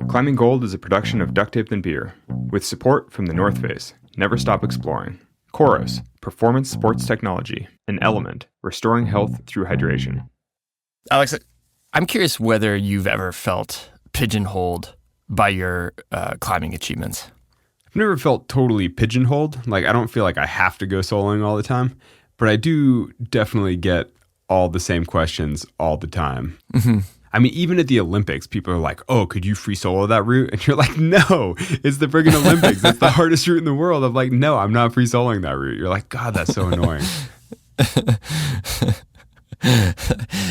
Climbing Gold is a production of Duct Tape and Beer, with support from The North Face, Never Stop Exploring, Chorus, Performance Sports Technology, and Element, Restoring Health Through Hydration. Alex, I'm curious whether you've ever felt pigeonholed by your climbing achievements. I've never felt totally pigeonholed. Like, I don't feel like I have to go soloing all the time, but I do definitely get all the same questions all the time. Mm-hmm. I mean, even at the Olympics, people are like, oh, could you free solo that route? And you're like, no, it's the friggin' Olympics. It's the hardest route in the world. I'm like, no, I'm not free soloing that route. You're like, God, that's so annoying.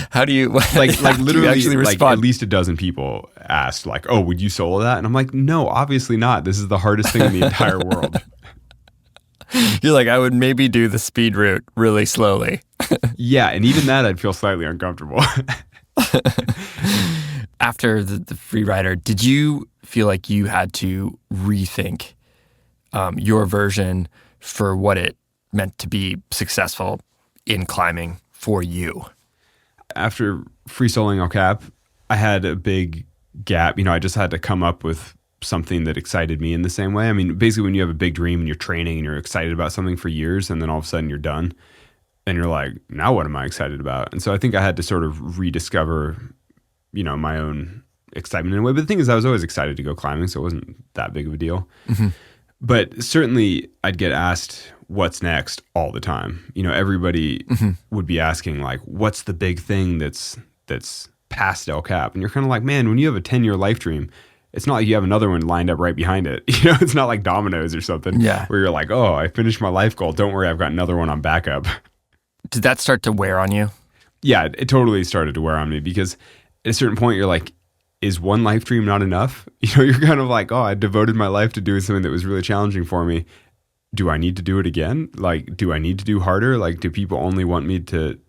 How do you like literally actually like respond? At least a dozen people asked like, oh, would you solo that? And I'm like, no, obviously not. This is the hardest thing in the entire world. You're like, I would maybe do the speed route really slowly. Yeah, and even that I'd feel slightly uncomfortable. After the free rider, did you feel like you had to rethink your version for what it meant to be successful in climbing for you? After free soloing El Cap, I had a big gap. I just had to come up with something that excited me in the same way. I mean, basically when you have a big dream and you're training and you're excited about something for years and then all of a sudden you're done and you're like, now what am I excited about? And so I think I had to sort of rediscover, my own excitement in a way. But the thing is, I was always excited to go climbing, so it wasn't that big of a deal. Mm-hmm. But certainly I'd get asked what's next all the time. Everybody Mm-hmm. would be asking like, what's the big thing that's past El Cap? And you're kind of like, man, when you have a 10-year life dream, it's not like you have another one lined up right behind it. It's not like dominoes or something. Yeah. Where you're like, oh, I finished my life goal. Don't worry, I've got another one on backup. Did that start to wear on you? Yeah, it totally started to wear on me because at a certain point you're like, is one life dream not enough? You're kind of like, oh, I devoted my life to doing something that was really challenging for me. Do I need to do it again? Like, do I need to do harder? Like, do people only want me to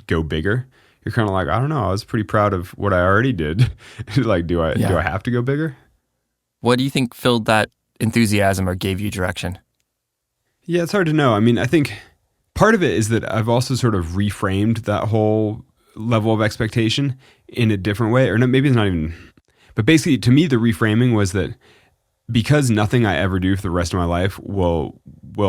go bigger? You're kind of like, I don't know. I was pretty proud of what I already did. Like, do I have to go bigger? What do you think filled that enthusiasm or gave you direction? Yeah, it's hard to know. I mean, I think part of it is that I've also sort of reframed that whole level of expectation in a different way. Or no, maybe it's not even, but basically to me, the reframing was that because nothing I ever do for the rest of my life will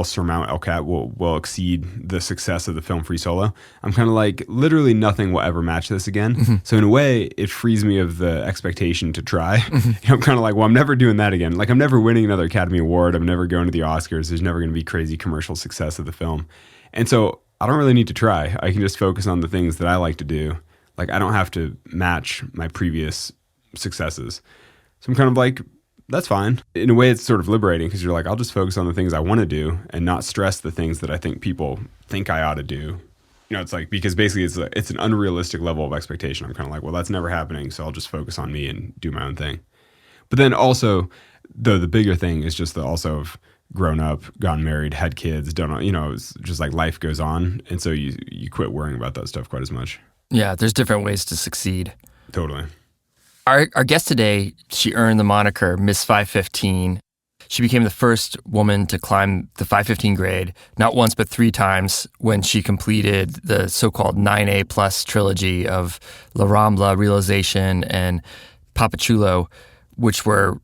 surmount El Cap, will exceed the success of the film Free Solo. I'm kind of like, literally nothing will ever match this again. Mm-hmm. So in a way, it frees me of the expectation to try. Mm-hmm. I'm kind of like, well, I'm never doing that again. Like, I'm never winning another Academy Award. I'm never going to the Oscars. There's never going to be crazy commercial success of the film. And so I don't really need to try. I can just focus on the things that I like to do. Like, I don't have to match my previous successes. So I'm kind of like, that's fine. In a way, it's sort of liberating because you're like, I'll just focus on the things I want to do and not stress the things that I think people think I ought to do. It's like, because basically it's an unrealistic level of expectation. I'm kind of like, well, that's never happening. So I'll just focus on me and do my own thing. But then also, though, the bigger thing is just also of grown up, gotten married, had kids, it's just like life goes on. And so you quit worrying about that stuff quite as much. Yeah, there's different ways to succeed. Totally. Our guest today, she earned the moniker Miss 515. She became the first woman to climb the 515 grade, not once but 3 times, when she completed the so-called 9A plus trilogy of La Rambla, Realization, and Papachulo, which were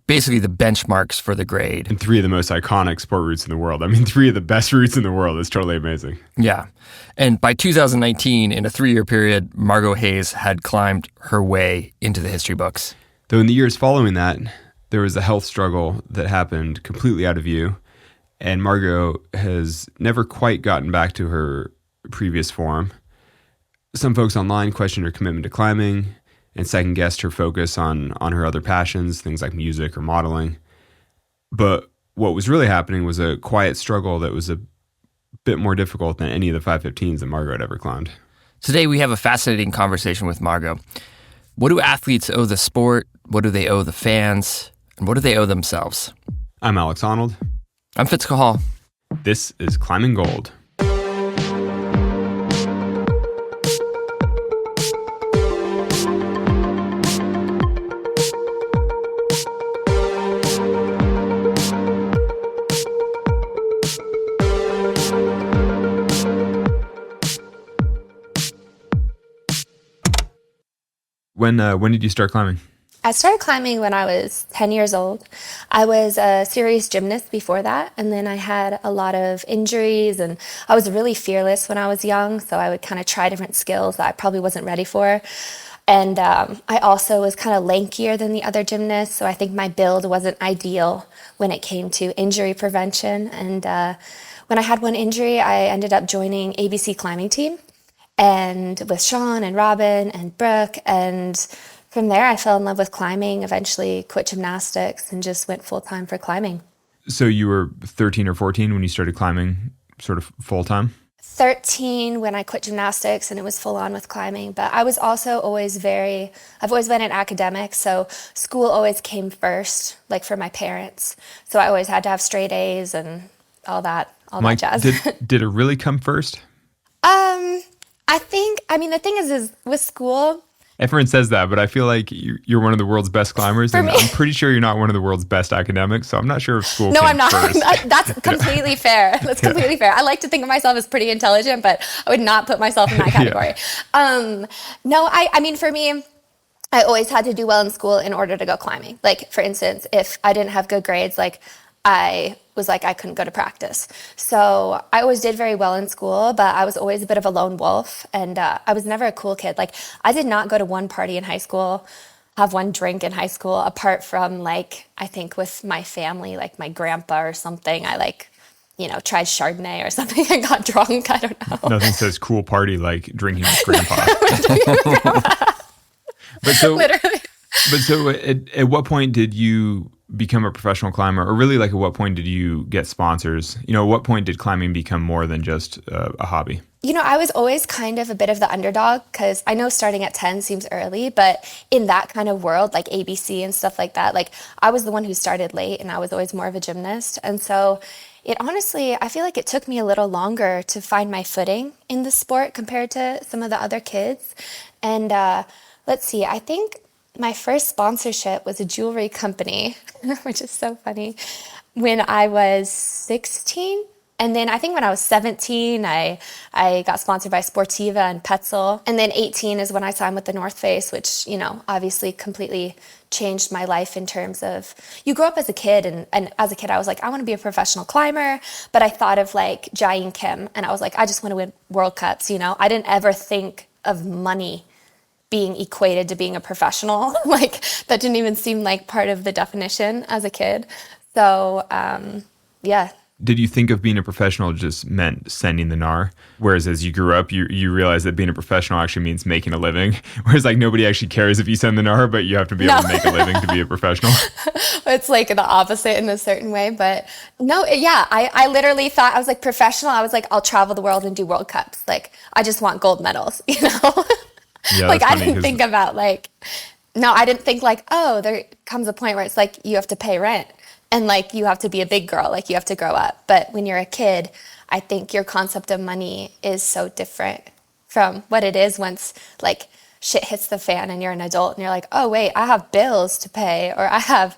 basically the benchmarks for the grade. And 3 of the most iconic sport routes in the world. I mean, 3 of the best routes in the world. It's totally amazing. Yeah. And by 2019, in a 3-year period, Margo Hayes had climbed her way into the history books. Though in the years following that, there was a health struggle that happened completely out of view. And Margo has never quite gotten back to her previous form. Some folks online questioned her commitment to climbing and second-guessed her focus on her other passions, things like music or modeling. But what was really happening was a quiet struggle that was a bit more difficult than any of the 515s that Margo had ever climbed. Today, we have a fascinating conversation with Margo. What do athletes owe the sport? What do they owe the fans? And what do they owe themselves? I'm Alex Honnold. I'm Fitz Cahall. This is Climbing Gold. When did you start climbing? I started climbing when I was 10 years old. I was a serious gymnast before that, and then I had a lot of injuries, and I was really fearless when I was young, so I would kind of try different skills that I probably wasn't ready for. And I also was kind of lankier than the other gymnasts, so I think my build wasn't ideal when it came to injury prevention. And when I had one injury, I ended up joining ABC climbing team and with Sean and Robin and Brooke. And from there, I fell in love with climbing, eventually quit gymnastics and just went full time for climbing. So you were 13 or 14 when you started climbing sort of full time? 13 when I quit gymnastics and it was full on with climbing. But I was also always I've always been an academic. So school always came first, like for my parents. So I always had to have straight A's and all that Mike, jazz. did it really come first? I mean, the thing is with school, Everyone says that, but I feel like you're one of the world's best climbers, for and me, I'm pretty sure you're not one of the world's best academics. So I'm not sure if school no, came I'm not. first. That's completely fair. That's completely fair. I like to think of myself as pretty intelligent, but I would not put myself in that category. No, I mean, for me, I always had to do well in school in order to go climbing. Like, for instance, if I didn't have good grades, like I was like, I couldn't go to practice. So I always did very well in school, but I was always a bit of a lone wolf. And I was never a cool kid. Like, I did not go to one party in high school, have one drink in high school, apart from like, I think with my family, like my grandpa or something. I like, tried Chardonnay or something and got drunk. I don't know. Nothing says cool party like drinking with grandpa. But so, Literally. but so, at what point did you become a professional climber, or really, like, at what point did you get sponsors? At what point did climbing become more than just a hobby? I was always kind of a bit of the underdog because I know starting at 10 seems early, but in that kind of world, like ABC and stuff like that, like I was the one who started late and I was always more of a gymnast. And so it honestly, I feel like it took me a little longer to find my footing in the sport compared to some of the other kids. And let's see, I think my first sponsorship was a jewelry company, which is so funny, when I was 16. And then I think when I was 17, I got sponsored by Sportiva and Petzl. And then 18 is when I signed with the North Face, which, obviously completely changed my life in terms of, you grow up as a kid, and as a kid I was like, I want to be a professional climber, but I thought of like Jae Kim, and I was like, I just want to win World Cups, I didn't ever think of money being equated to being a professional. Like, that didn't even seem like part of the definition as a kid. So, yeah. Did you think of being a professional just meant sending the NAR? Whereas as you grew up, you realized that being a professional actually means making a living. Whereas like nobody actually cares if you send the NAR, but you have to be able to make a living to be a professional. It's like the opposite in a certain way. But no, yeah, I literally thought, I was like, professional. I was like, I'll travel the world and do World Cups. Like, I just want gold medals, Yeah, like, that's I funny didn't think about like, no, I didn't think like, oh, there comes a point where it's like, you have to pay rent. And like, you have to be a big girl, like you have to grow up. But when you're a kid, I think your concept of money is so different from what it is once like shit hits the fan and you're an adult and you're like, oh wait, I have bills to pay, or I have,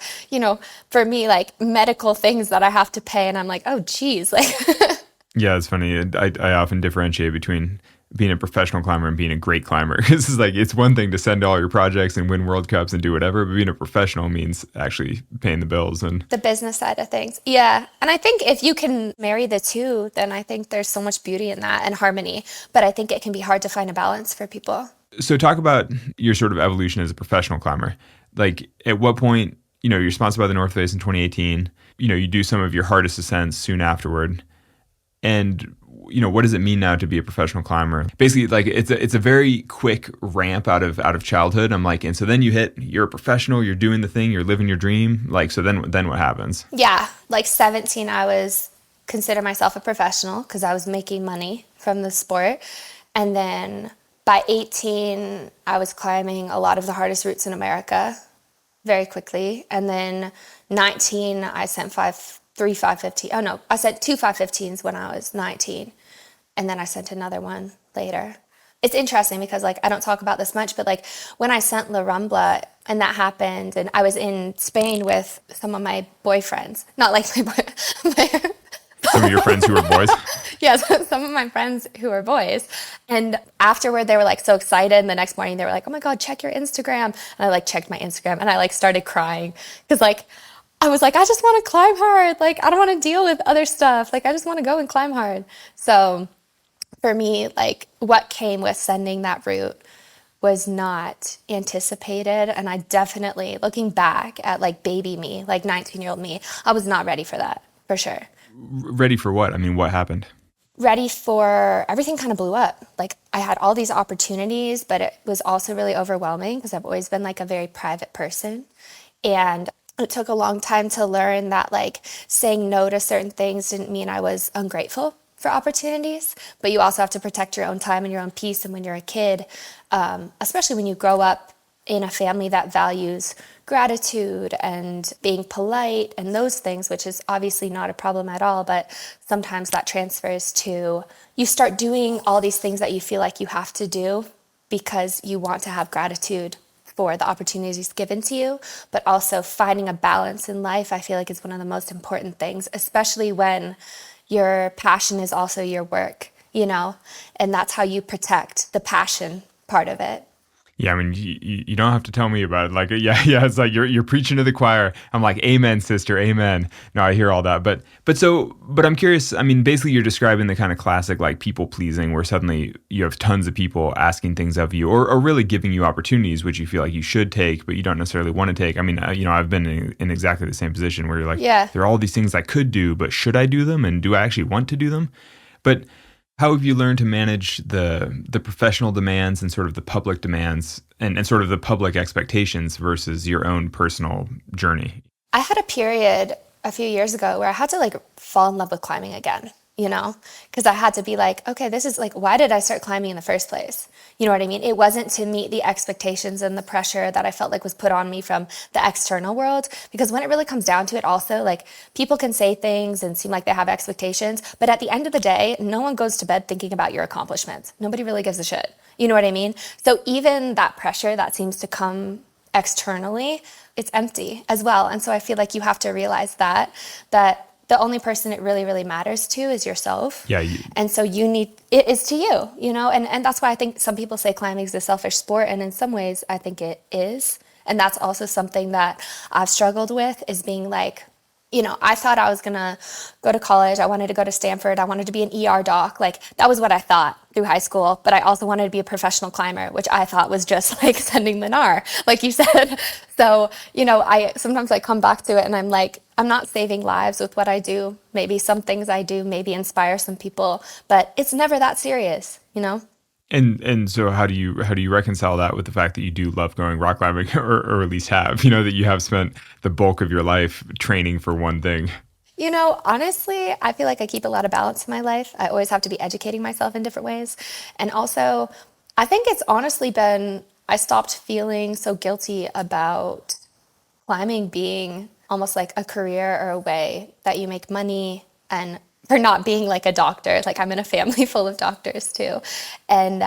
for me, like medical things that I have to pay. And I'm like, oh geez, like. Yeah, it's funny. I often differentiate between being a professional climber and being a great climber. This is like, it's one thing to send all your projects and win World Cups and do whatever, but being a professional means actually paying the bills and the business side of things. Yeah. And I think if you can marry the two, then I think there's so much beauty in that and harmony. But I think it can be hard to find a balance for people. So talk about your sort of evolution as a professional climber. Like, at what point, you're sponsored by the North Face in 2018, you do some of your hardest ascents soon afterward. And what does it mean now to be a professional climber? Basically, like, it's a very quick ramp out of childhood. I'm like, and so then you're a professional, you're doing the thing, you're living your dream. Like, so then what happens? Yeah, like 17, I was consider myself a professional because I was making money from the sport. And then by 18, I was climbing a lot of the hardest routes in America very quickly. And then 19, I sent 515. Oh no, I sent two 515s when I was 19. And then I sent another one later. It's interesting because like I don't talk about this much, but like when I sent La Rambla and that happened, and I was in Spain with some of my boyfriends, not like my boy, Some of your friends who were boys? Yes, some of my friends who are boys. And afterward, they were like so excited. And the next morning, they were like, oh my God, check your Instagram. And I like checked my Instagram and I like started crying because like, I was like, I just want to climb hard. Like, I don't want to deal with other stuff. Like, I just want to go and climb hard. So for me, like, what came with sending that route was not anticipated. And I definitely, looking back at like baby me, like 19-year-old me, I was not ready for that, for sure. Ready for what? I mean, what happened? Ready for everything kind of blew up. Like I had all these opportunities, but it was also really overwhelming because I've always been like a very private person. And it took a long time to learn that like saying no to certain things didn't mean I was ungrateful for opportunities, but you also have to protect your own time and your own peace. And when you're a kid, especially when you grow up in a family that values gratitude and being polite and those things, which is obviously not a problem at all, but sometimes that transfers to you start doing all these things that you feel like you have to do because you want to have gratitude for the opportunities given to you, but also finding a balance in life, I feel like is one of the most important things, especially when your passion is also your work, you know, and that's how you protect the passion part of it. Yeah, I mean, you don't have to tell me about it. Like, yeah, it's like you're preaching to the choir. I'm like, amen, sister, amen. No, I hear all that, but I'm curious. I mean, basically, you're describing the kind of classic like people pleasing, where suddenly you have tons of people asking things of you, or really giving you opportunities which you feel like you should take, but you don't necessarily want to take. I mean, I've been in exactly the same position where you're like, Yeah. there are all these things I could do, but should I do them, and do I actually want to do them? But how have you learned to manage the professional demands and sort of the public demands and sort of the public expectations versus your own personal journey? I had a period a few years ago where I had to like fall in love with climbing again, you know, because I had to be like, okay, this is like, why did I start climbing in the first place? You know what I mean? It wasn't to meet the expectations and the pressure that I felt like was put on me from the external world. Because when it really comes down to it, also, like people can say things and seem like they have expectations, but at the end of the day, no one goes to bed thinking about your accomplishments. Nobody really gives a shit. You know what I mean? So even that pressure that seems to come externally, it's empty as well. And so I feel like you have to realize that the only person it really, really matters to is yourself. Yeah. And so it is to you, you know, and that's why I think some people say climbing is a selfish sport. And in some ways, I think it is. And that's also something that I've struggled with is being like, you know, I thought I was going to go to college. I wanted to go to Stanford. I wanted to be an ER doc. Like that was what I thought through high school. But I also wanted to be a professional climber, which I thought was just like sending the NAR, like you said. So, you know, I sometimes I come back to it and I'm like, I'm not saving lives with what I do. Maybe some things I do maybe inspire some people, but it's never that serious, you know? And so how do you reconcile that with the fact that you do love going rock climbing, or at least have, you know, that you have spent the bulk of your life training for one thing? You know, honestly, I feel like I keep a lot of balance in my life. I always have to be educating myself in different ways. And also, I think it's honestly I stopped feeling so guilty about climbing being almost like a career or a way that you make money, and for not being like a doctor. Like I'm in a family full of doctors too. And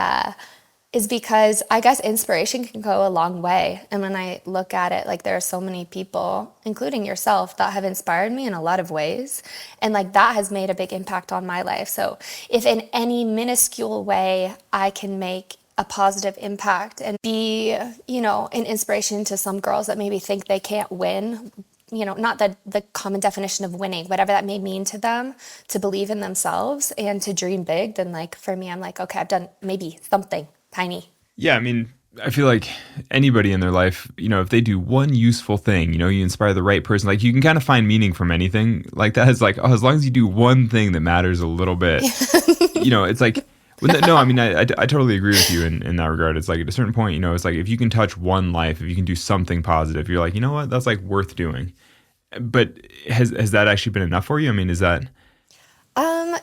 is because I guess inspiration can go a long way. And when I look at it, like there are so many people, including yourself, that have inspired me in a lot of ways. And like that has made a big impact on my life. So if in any minuscule way I can make a positive impact and be, you know, an inspiration to some girls that maybe think they can't win, you know, not the common definition of winning, whatever that may mean to them, to believe in themselves and to dream big, then like for me, I'm like, okay, I've done maybe something tiny. Yeah, I mean, I feel like anybody in their life, you know, if they do one useful thing, you know, you inspire the right person, like you can kind of find meaning from anything like that. It's like, oh, as long as you do one thing that matters a little bit, you know, it's like, no, I mean, I totally agree with you in that regard. It's like at a certain point, you know, it's like if you can touch one life, if you can do something positive, you're like, you know what, that's like worth doing. But has that actually been enough for you? I mean, is that...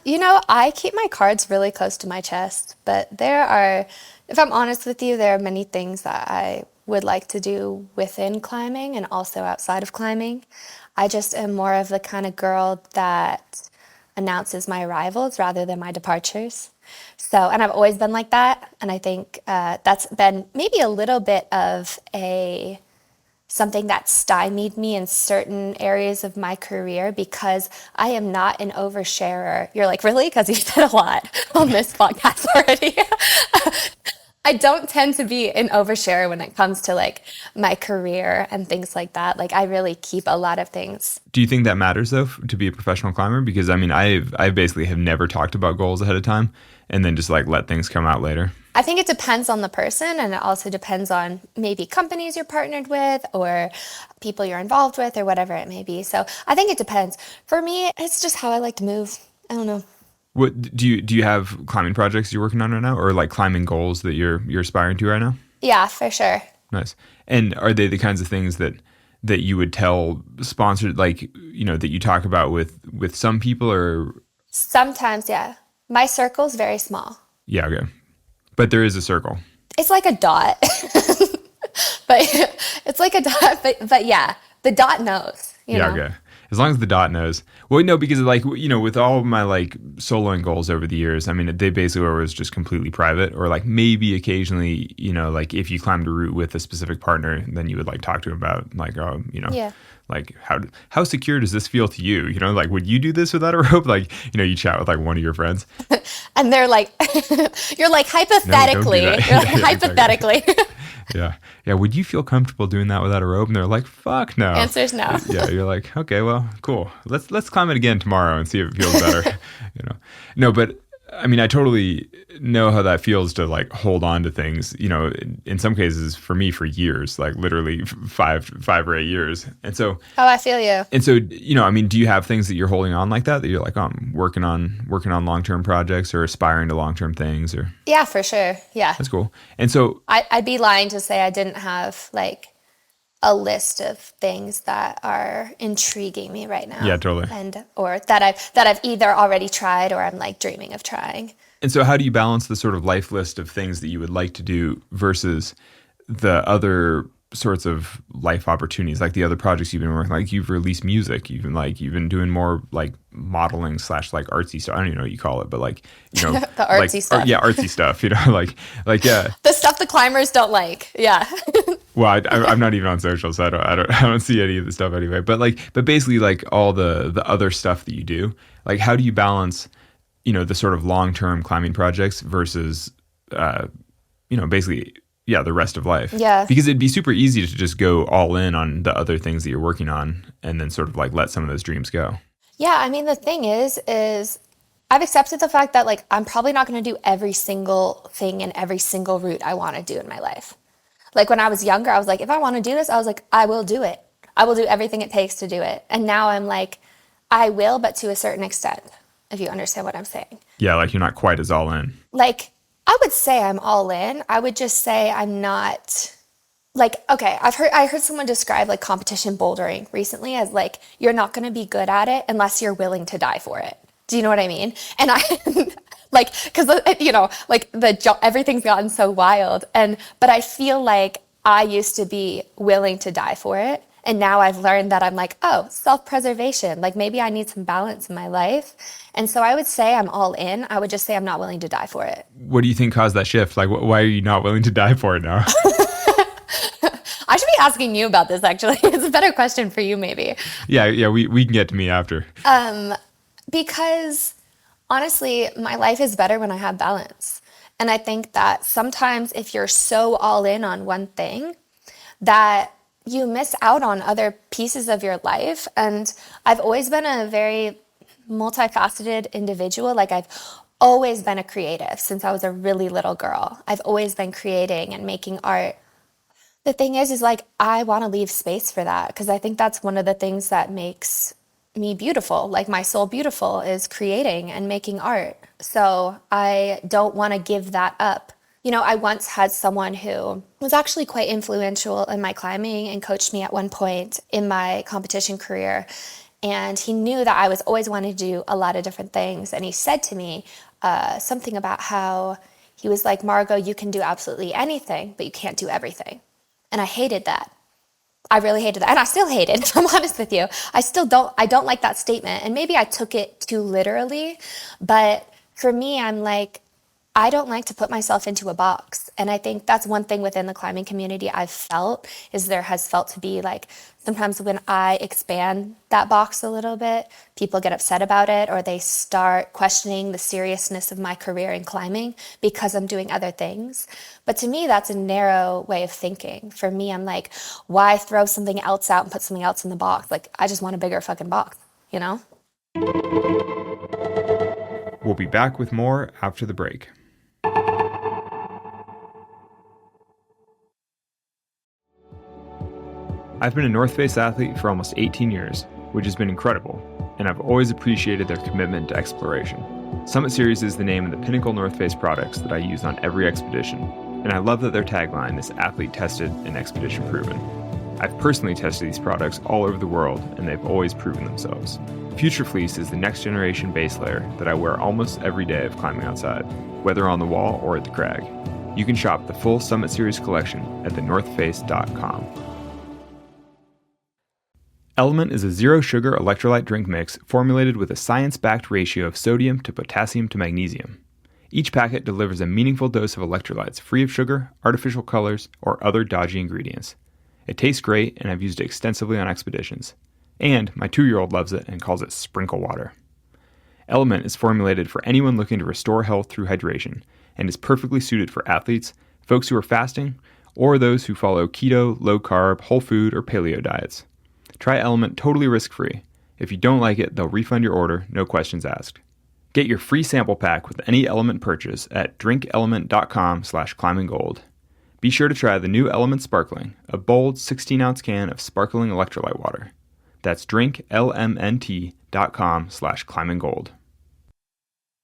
You know, I keep my cards really close to my chest, but if I'm honest with you, there are many things that I would like to do within climbing and also outside of climbing. I just am more of the kind of girl that announces my arrivals rather than my departures. So, and I've always been like that. And I think that's been maybe a little bit of a something that stymied me in certain areas of my career because I am not an oversharer. You're like, really? Because you said a lot on this podcast already. I don't tend to be an oversharer when it comes to like my career and things like that. Like I really keep a lot of things. Do you think that matters though to be a professional climber? Because I mean, I basically have never talked about goals ahead of time and then just like let things come out later. I think it depends on the person, and it also depends on maybe companies you're partnered with or people you're involved with or whatever it may be. So I think it depends. For me, it's just how I like to move. I don't know. What do you have climbing projects you're working on right now, or like climbing goals that you're aspiring to right now? Yeah, for sure. Nice. And are they the kinds of things that you would tell sponsored, like, you know, that you talk about with some people, or? Sometimes, yeah. My circle's very small. Yeah, okay. But there is a circle. It's like a dot. But it's like a dot, but yeah, the dot knows, you know? Okay. As long as the dot knows. Well, no, because like, you know, with all of my like soloing goals over the years, I mean, they basically were always just completely private, or like maybe occasionally, you know, like if you climbed a route with a specific partner, then you would like talk to him about like, you know, Yeah. like how secure does this feel to you? You know, like would you do this without a rope? Like, you know, you chat with like one of your friends. And they're like, you're like, hypothetically, No, don't do that. you're like, Yeah, hypothetically. Yeah. Yeah. Would you feel comfortable doing that without a rope? And they're like, fuck no. Answer's no. Yeah. You're like, okay, well, cool. Let's climb it again tomorrow and see if it feels better. You know, no, but I mean, I totally know how that feels to like hold on to things, you know, in some cases for me for years, like literally 5 or 8 years. And so, Oh, I feel you. and so, you know, I mean, do you have things that you're holding on like that you're like, oh, I'm working on long-term projects or aspiring to long-term things, or? Yeah, for sure. Yeah. That's cool. And so, I'd be lying to say I didn't have like a list of things that are intriguing me right now. Yeah, totally. And or that I've either already tried or I'm like dreaming of trying. and so how do you balance the sort of life list of things that you would like to do versus the other sorts of life opportunities, like the other projects you've been working, like you've released music, you've been doing more like modeling / like artsy stuff. I don't even know what you call it, but like, you know, The artsy stuff. Yeah, artsy stuff, you know, like yeah. The stuff the climbers don't like. Yeah. Well, I'm not even on social, so I don't see any of the stuff anyway. But basically, like all the other stuff that you do, like how do you balance, you know, the sort of long-term climbing projects versus, you know, basically, yeah, the rest of life. Yeah. Because it'd be super easy to just go all in on the other things that you're working on, and then sort of like let some of those dreams go. Yeah, I mean the thing is I've accepted the fact that like I'm probably not going to do every single thing and every single route I want to do in my life. Like when I was younger, I was like, if I want to do this, I was like, I will do it. I will do everything it takes to do it. And now I'm like, I will, but to a certain extent, if you understand what I'm saying. Yeah, like you're not quite as all in. Like, I would say I'm all in. I would just say I'm not like, okay, I heard someone describe like competition bouldering recently as like, you're not going to be good at it unless you're willing to die for it. Do you know what I mean? And I like, cause you know, like everything's gotten so wild. But I feel like I used to be willing to die for it. And now I've learned that I'm like, oh, self-preservation. Like maybe I need some balance in my life. And so I would say I'm all in. I would just say I'm not willing to die for it. What do you think caused that shift? Like, why are you not willing to die for it now? I should be asking you about this, actually. It's a better question for you, maybe. Yeah, we can get to me after. Because honestly, my life is better when I have balance. And I think that sometimes if you're so all in on one thing, that you miss out on other pieces of your life. And I've always been a very multifaceted individual. Like I've always been a creative since I was a really little girl. I've always been creating and making art. The thing is like, I want to leave space for that because I think that's one of the things that makes me beautiful, like my soul beautiful, is creating and making art. So I don't want to give that up. You know, I once had someone who was actually quite influential in my climbing and coached me at one point in my competition career. And he knew that I was always wanting to do a lot of different things. And he said to me something about how he was like, Margo, you can do absolutely anything, but you can't do everything. And I hated that. I really hated that. And I still hate it, if I'm honest with you. I don't like that statement. And maybe I took it too literally. But for me, I'm like, I don't like to put myself into a box. And I think that's one thing within the climbing community I've felt is there has felt to be like sometimes when I expand that box a little bit, people get upset about it or they start questioning the seriousness of my career in climbing because I'm doing other things. But to me, that's a narrow way of thinking. For me, I'm like, why throw something else out and put something else in the box? Like, I just want a bigger fucking box, you know? We'll be back with more after the break. I've been a North Face athlete for almost 18 years, which has been incredible, and I've always appreciated their commitment to exploration. Summit Series is the name of the pinnacle North Face products that I use on every expedition, and I love that their tagline is athlete tested and expedition proven. I've personally tested these products all over the world, and they've always proven themselves. Future Fleece is the next generation base layer that I wear almost every day of climbing outside, whether on the wall or at the crag. You can shop the full Summit Series collection at thenorthface.com. Element is a zero-sugar electrolyte drink mix formulated with a science-backed ratio of sodium to potassium to magnesium. Each packet delivers a meaningful dose of electrolytes free of sugar, artificial colors, or other dodgy ingredients. It tastes great, and I've used it extensively on expeditions. And my 2-year-old loves it and calls it sprinkle water. Element is formulated for anyone looking to restore health through hydration and is perfectly suited for athletes, folks who are fasting, or those who follow keto, low-carb, whole food, or paleo diets. Try Element totally risk-free. If you don't like it, they'll refund your order, no questions asked. Get your free sample pack with any Element purchase at drinkelement.com/climbinggold. Be sure to try the new Element Sparkling, a bold 16-ounce can of sparkling electrolyte water. That's drinklmnt.com/climbinggold.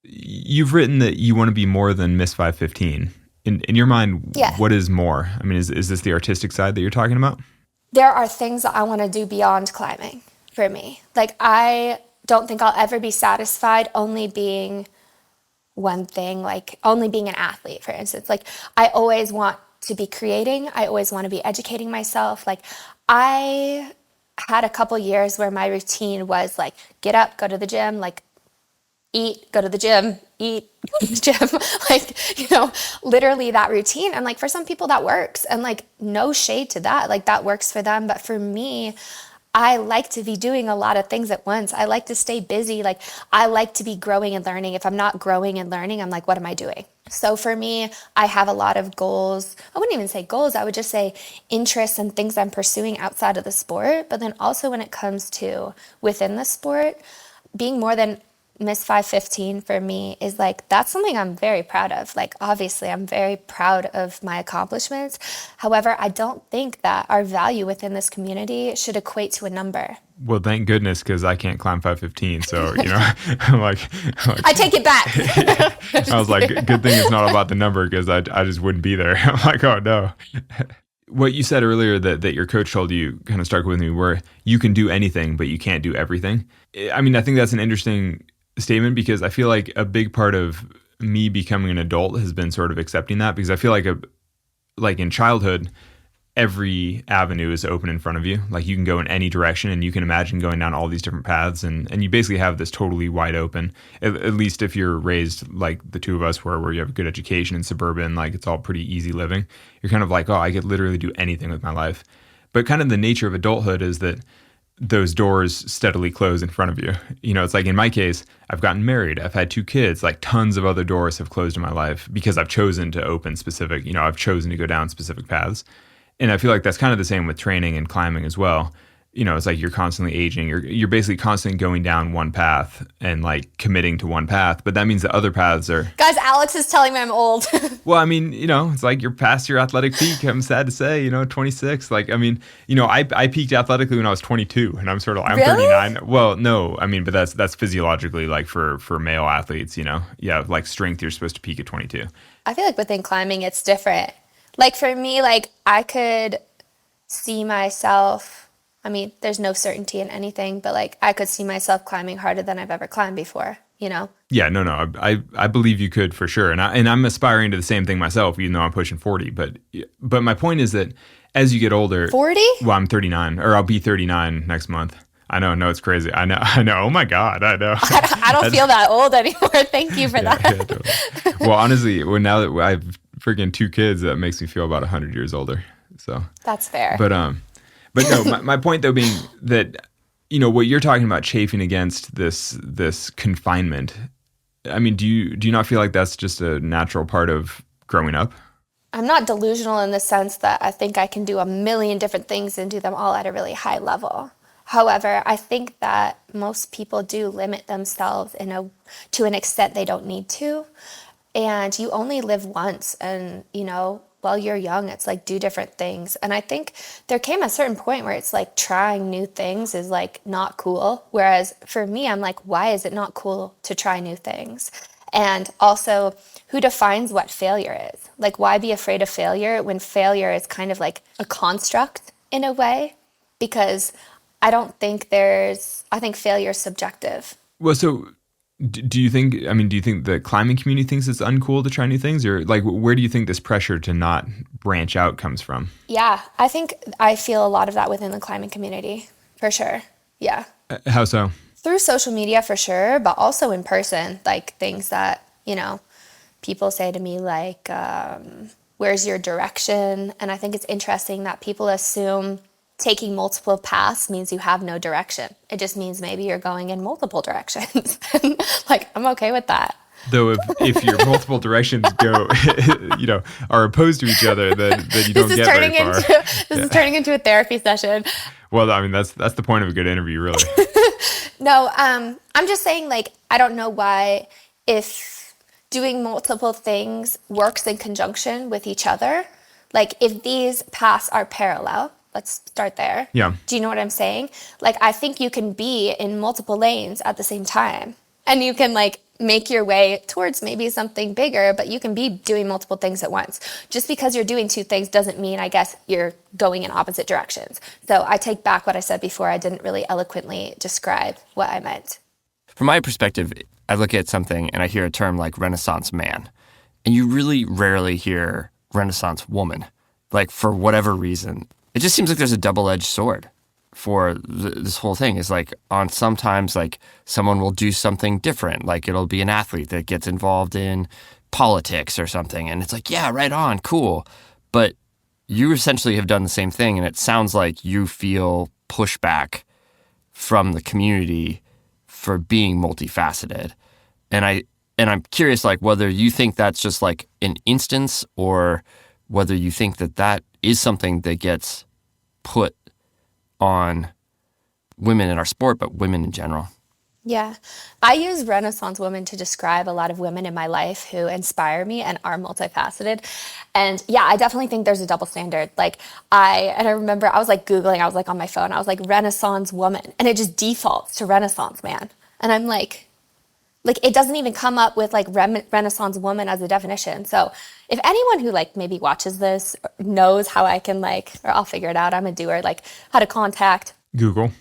You've written that you want to be more than Miss 515. In your mind, Yeah. What is more? I mean, is this the artistic side that you're talking about? There are things that I want to do beyond climbing for me. Like, I don't think I'll ever be satisfied only being one thing, like only being an athlete, for instance. Like, I always want to be creating. I always want to be educating myself. Like, I had a couple years where my routine was like, get up, go to the gym, like eat, go to the gym, eat, go to the gym, like, you know, literally that routine. And like, for some people that works, and like, no shade to that, like that works for them. But for me, I like to be doing a lot of things at once. I like to stay busy. Like, I like to be growing and learning. If I'm not growing and learning, I'm like, what am I doing? So for me, I have a lot of goals. I wouldn't even say goals. I would just say interests and things I'm pursuing outside of the sport. But then also when it comes to within the sport, being more than Miss 515 for me is like, that's something I'm very proud of. Like, obviously, I'm very proud of my accomplishments. However, I don't think that our value within this community should equate to a number. Well, thank goodness, because I can't climb 515. So, you know, I'm like I take it back. I was like, good thing it's not about the number, because I just wouldn't be there. I'm like, oh, no. What you said earlier that your coach told you kind of stuck with me, where you can do anything, but you can't do everything. I mean, I think that's an interesting statement, because I feel like a big part of me becoming an adult has been sort of accepting that, because I feel like in childhood, every avenue is open in front of you. Like, you can go in any direction, and you can imagine going down all these different paths, and you basically have this totally wide open, at least if you're raised like the two of us where you have a good education in suburban, like it's all pretty easy living. You're kind of like, oh, I could literally do anything with my life. But kind of the nature of adulthood is that those doors steadily close in front of you. You know, it's like in my case, I've gotten married, I've had 2 kids, like tons of other doors have closed in my life because I've chosen to open specific, you know, I've chosen to go down specific paths. And I feel like that's kind of the same with training and climbing as well. You know, it's like you're constantly aging. You're basically constantly going down one path and like committing to one path. But that means the other paths are... Guys, Alex is telling me I'm old. Well, I mean, you know, it's like you're past your athletic peak. I'm sad to say, you know, 26. Like, I mean, you know, I peaked athletically when I was 22, and I'm sort of, I'm Really? 39. Well, no, I mean, but that's physiologically like for male athletes, you know. Yeah, like strength, you're supposed to peak at 22. I feel like within climbing, it's different. Like, for me, like, I could see myself... I mean, there's no certainty in anything, but like, I could see myself climbing harder than I've ever climbed before, you know? Yeah, no, I believe you could for sure. And I'm aspiring to the same thing myself, even though I'm pushing 40. But my point is that as you get older... 40? Well, I'm 39, or I'll be 39 next month. I know. No, it's crazy. I know. I know. Oh my God. I know. I don't feel that old anymore. Thank you for that. Yeah, totally. Well, honestly, now that I have freaking 2 kids, that makes me feel about 100 years older. So That's fair. But no, my point though being that, what you're talking about, chafing against this confinement. I mean, do you not feel like that's just a natural part of growing up? I'm not delusional in the sense that I think I can do a million different things and do them all at a really high level. However, I think that most people do limit themselves to an extent they don't need to. And you only live once, and while you're young, it's like do different things. And I think there came a certain point where it's like trying new things is like not cool. Whereas for me, I'm like, why is it not cool to try new things? And also, who defines what failure is? Like, why be afraid of failure when failure is kind of like a construct in a way? Because I think failure is subjective. Well, so do you think, do you think the climbing community thinks it's uncool to try new things? Or like, where do you think this pressure to not branch out comes from? Yeah, I think I feel a lot of that within the climbing community, for sure. Yeah. How so? Through social media, for sure, but also in person, like things that, people say to me like, where's your direction? And I think it's interesting that people assume taking multiple paths means you have no direction. It just means maybe you're going in multiple directions. Like, I'm okay with that. Though if your multiple directions go, are opposed to each other, then you don't get very far. This is turning into a therapy session. Well, I mean, that's the point of a good interview, really. No, I'm just saying, like, I don't know why if doing multiple things works in conjunction with each other. Like, if these paths are parallel, let's start there. Yeah. Do you know what I'm saying? Like, I think you can be in multiple lanes at the same time. And you can, like, make your way towards maybe something bigger, but you can be doing multiple things at once. Just because you're doing two things doesn't mean, I guess, you're going in opposite directions. So I take back what I said before. I didn't really eloquently describe what I meant. From my perspective, I look at something and I hear a term like Renaissance man, and you really rarely hear Renaissance woman, like for whatever reason. It just seems like there's a double-edged sword for this whole thing. Is like on sometimes like someone will do something different, like it'll be an athlete that gets involved in politics or something, and it's like, yeah, right on, cool. But you essentially have done the same thing, and it sounds like you feel pushback from the community for being multifaceted. And I'm curious, like, whether you think that's just like an instance or whether you think that is something that gets put on women in our sport, but women in general. Yeah. I use Renaissance woman to describe a lot of women in my life who inspire me and are multifaceted. And yeah, I definitely think there's a double standard. Like I remember I was like Googling, I was like on my phone, I was like Renaissance woman, and it just defaults to Renaissance man. And I'm like it doesn't even come up with like Renaissance woman as a definition. So if anyone who like maybe watches this knows how I can or I'll figure it out, I'm a doer, like how to contact Google,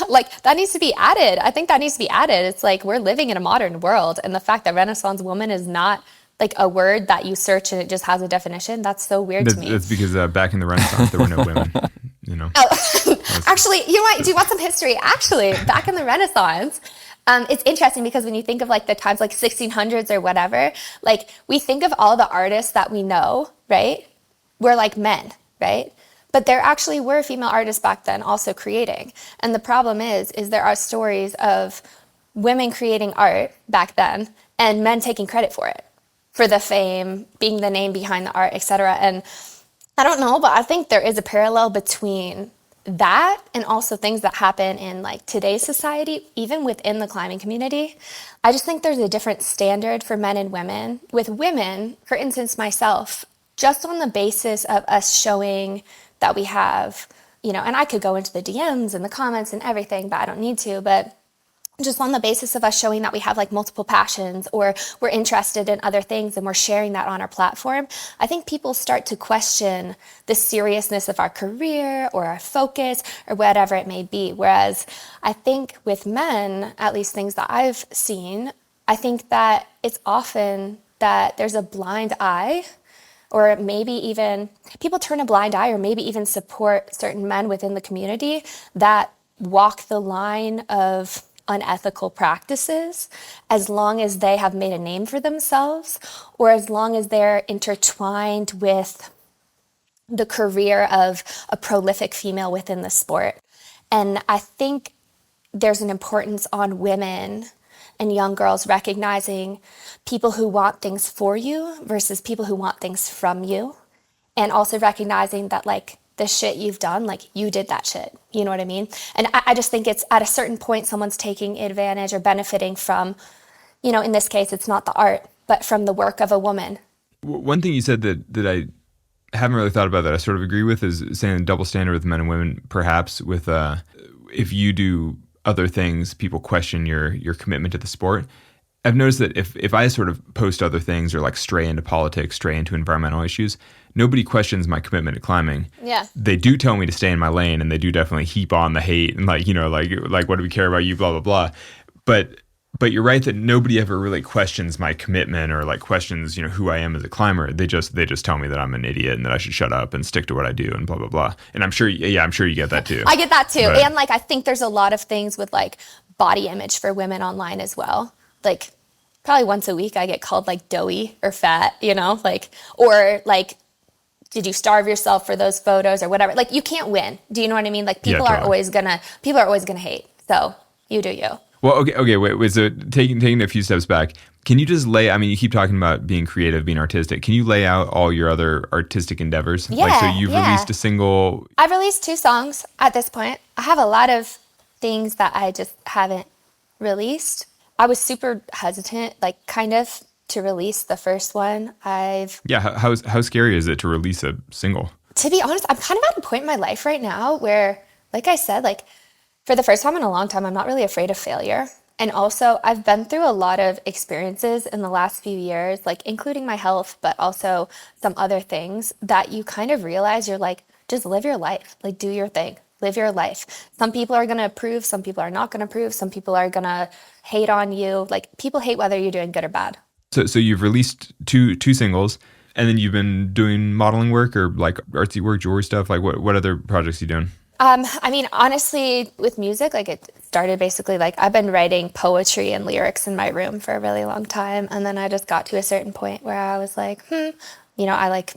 like that needs to be added. I think that needs to be added. It's like we're living in a modern world, and the fact that Renaissance woman is not like a word that you search and it just has a definition, that's so weird to me. That's because back in the Renaissance there were no women, Oh, actually, you know what? Do you want some history? Actually, back in the Renaissance, it's interesting because when you think of like the times like 1600s or whatever, like we think of all the artists that we know, right? We're like men, right? But there actually were female artists back then also creating. And the problem is there are stories of women creating art back then and men taking credit for it, for the fame, being the name behind the art, etc. And I don't know, but I think there is a parallel between that and also things that happen in like today's society, even within the climbing community. I just think there's a different standard for men and women. With women, for instance, myself, just on the basis of us showing that we have, and I could go into the DMs and the comments and everything, but I don't need to, but just on the basis of us showing that we have like multiple passions or we're interested in other things and we're sharing that on our platform, I think people start to question the seriousness of our career or our focus or whatever it may be. Whereas I think with men, at least things that I've seen, I think that it's often that there's a blind eye, or maybe even people turn a blind eye or maybe even support certain men within the community that walk the line of unethical practices as long as they have made a name for themselves or as long as they're intertwined with the career of a prolific female within the sport. And I think there's an importance on women and young girls recognizing people who want things for you versus people who want things from you. And also recognizing that, like, the shit you've done, like, you did that shit. You know what I mean? And I just think it's at a certain point someone's taking advantage or benefiting from, in this case, it's not the art, but from the work of a woman. One thing you said that I haven't really thought about that I sort of agree with is saying double standard with men and women, perhaps with if you do other things, people question your commitment to the sport. I've noticed that if I sort of post other things or like stray into politics, stray into environmental issues, nobody questions my commitment to climbing. Yeah. They do tell me to stay in my lane, and they do definitely heap on the hate and like what do we care about you, blah blah blah. But you're right that nobody ever really questions my commitment or like questions who I am as a climber. They just tell me that I'm an idiot and that I should shut up and stick to what I do and blah blah blah. And I'm sure you get that too. I get that too. But, and like I think there's a lot of things with like body image for women online as well. Like probably once a week I get called like doughy or fat, or like, did you starve yourself for those photos or whatever? Like you can't win. Do you know what I mean? Like people are always gonna hate. So you do you. Well, okay, wait. So taking a few steps back, can you just you keep talking about being creative, being artistic. Can you lay out all your other artistic endeavors? Yeah, so you've released a single. I've released 2 songs at this point. I have a lot of things that I just haven't released. I was super hesitant, like kind of, to release the first one. How scary is it to release a single? To be honest, I'm kind of at a point in my life right now where, like I said, like for the first time in a long time, I'm not really afraid of failure. And also, I've been through a lot of experiences in the last few years, like including my health, but also some other things that you kind of realize you're like, just live your life, like do your thing, live your life. Some people are going to approve, some people are not going to approve, some people are going to hate on you. Like people hate whether you're doing good or bad. So you've released two singles, and then you've been doing modeling work or like artsy work, jewelry stuff. Like what other projects are you doing? Honestly, with music, like it started basically like I've been writing poetry and lyrics in my room for a really long time. And then I just got to a certain point where I was like, I like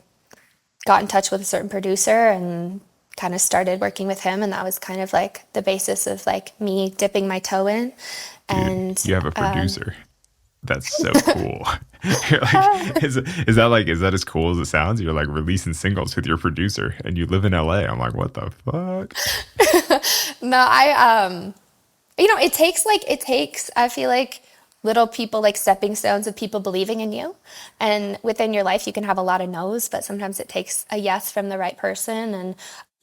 got in touch with a certain producer and kind of started working with him. And that was kind of like the basis of like me dipping my toe in. And dude, you have a producer. That's so cool. You're like, is that as cool as it sounds? You're like releasing singles with your producer and you live in LA. I'm like, what the fuck? No, it takes, I feel like little people like stepping stones of people believing in you. And within your life, you can have a lot of no's, but sometimes it takes a yes from the right person. And,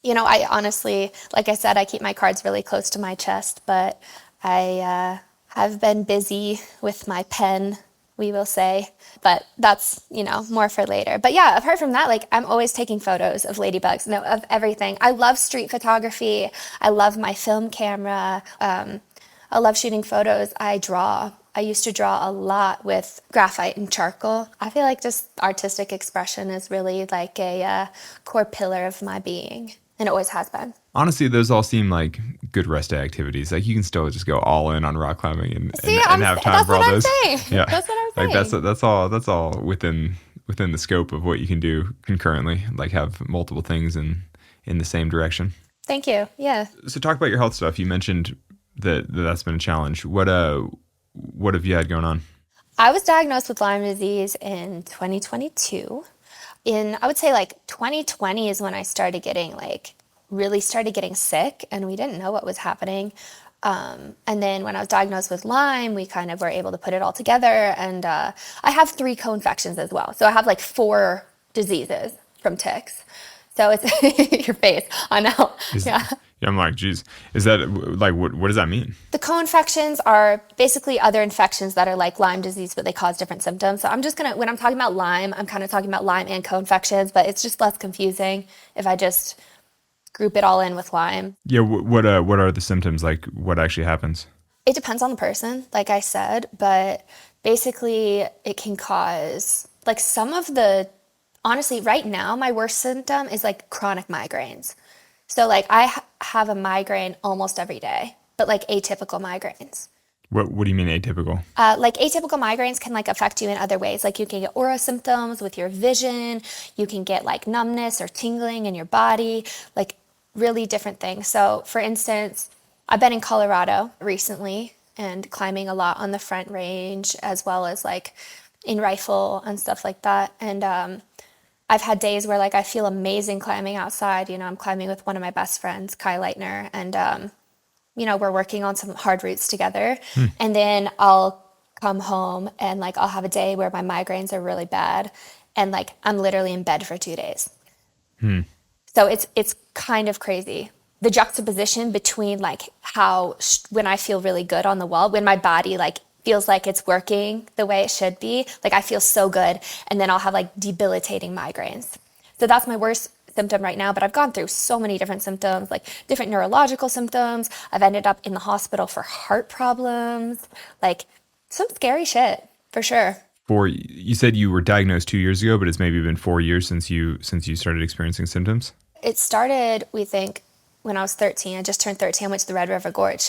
I honestly, like I said, I keep my cards really close to my chest, but I've been busy with my pen, we will say, but that's, more for later. But yeah, apart from that, like I'm always taking photos of ladybugs, of everything. I love street photography. I love my film camera. I love shooting photos. I draw. I used to draw a lot with graphite and charcoal. I feel like just artistic expression is really like a core pillar of my being, and it always has been. Honestly, those all seem like good rest day activities. Like you can still just go all in on rock climbing and have time for all those. Yeah, that's what I'm saying. Like that's all within the scope of what you can do concurrently. Like have multiple things in the same direction. Thank you. Yeah. So talk about your health stuff. You mentioned that's been a challenge. What have you had going on? I was diagnosed with Lyme disease in 2022. I would say like 2020 is when I really started getting sick, and we didn't know what was happening. And then when I was diagnosed with Lyme, we kind of were able to put it all together. And I have 3 co-infections as well. So I have like 4 diseases from ticks. So it's your face. I know. Yeah, I'm like, geez, is that like, what does that mean? The co-infections are basically other infections that are like Lyme disease, but they cause different symptoms. So when I'm talking about Lyme, I'm kind of talking about Lyme and co-infections, but it's just less confusing if I just group it all in with Lyme. Yeah, what are the symptoms? Like what actually happens? It depends on the person, like I said, but basically it can cause like honestly, right now, my worst symptom is like chronic migraines. So like have a migraine almost every day, but like atypical migraines. What do you mean atypical? Like atypical migraines can like affect you in other ways. Like you can get aura symptoms with your vision. You can get like numbness or tingling in your body, like really different things. So for instance, I've been in Colorado recently and climbing a lot on the Front Range as well as like in Rifle and stuff like that. And I've had days where like I feel amazing climbing outside. You know, I'm climbing with one of my best friends, Kai Leitner, and we're working on some hard routes together. Hmm. And then I'll come home and like I'll have a day where my migraines are really bad and like I'm literally in bed for 2 days. Hmm. So it's kind of crazy. The juxtaposition between like how when I feel really good on the wall, when my body like feels like it's working the way it should be, like I feel so good, and then I'll have like debilitating migraines. So that's my worst symptom right now, but I've gone through so many different symptoms, like different neurological symptoms. I've ended up in the hospital for heart problems, like some scary shit for sure. You said you were diagnosed 2 years ago, but it's maybe been 4 years since you started experiencing symptoms. It started, we think, when I was 13. I just turned 13. I went to the Red River Gorge.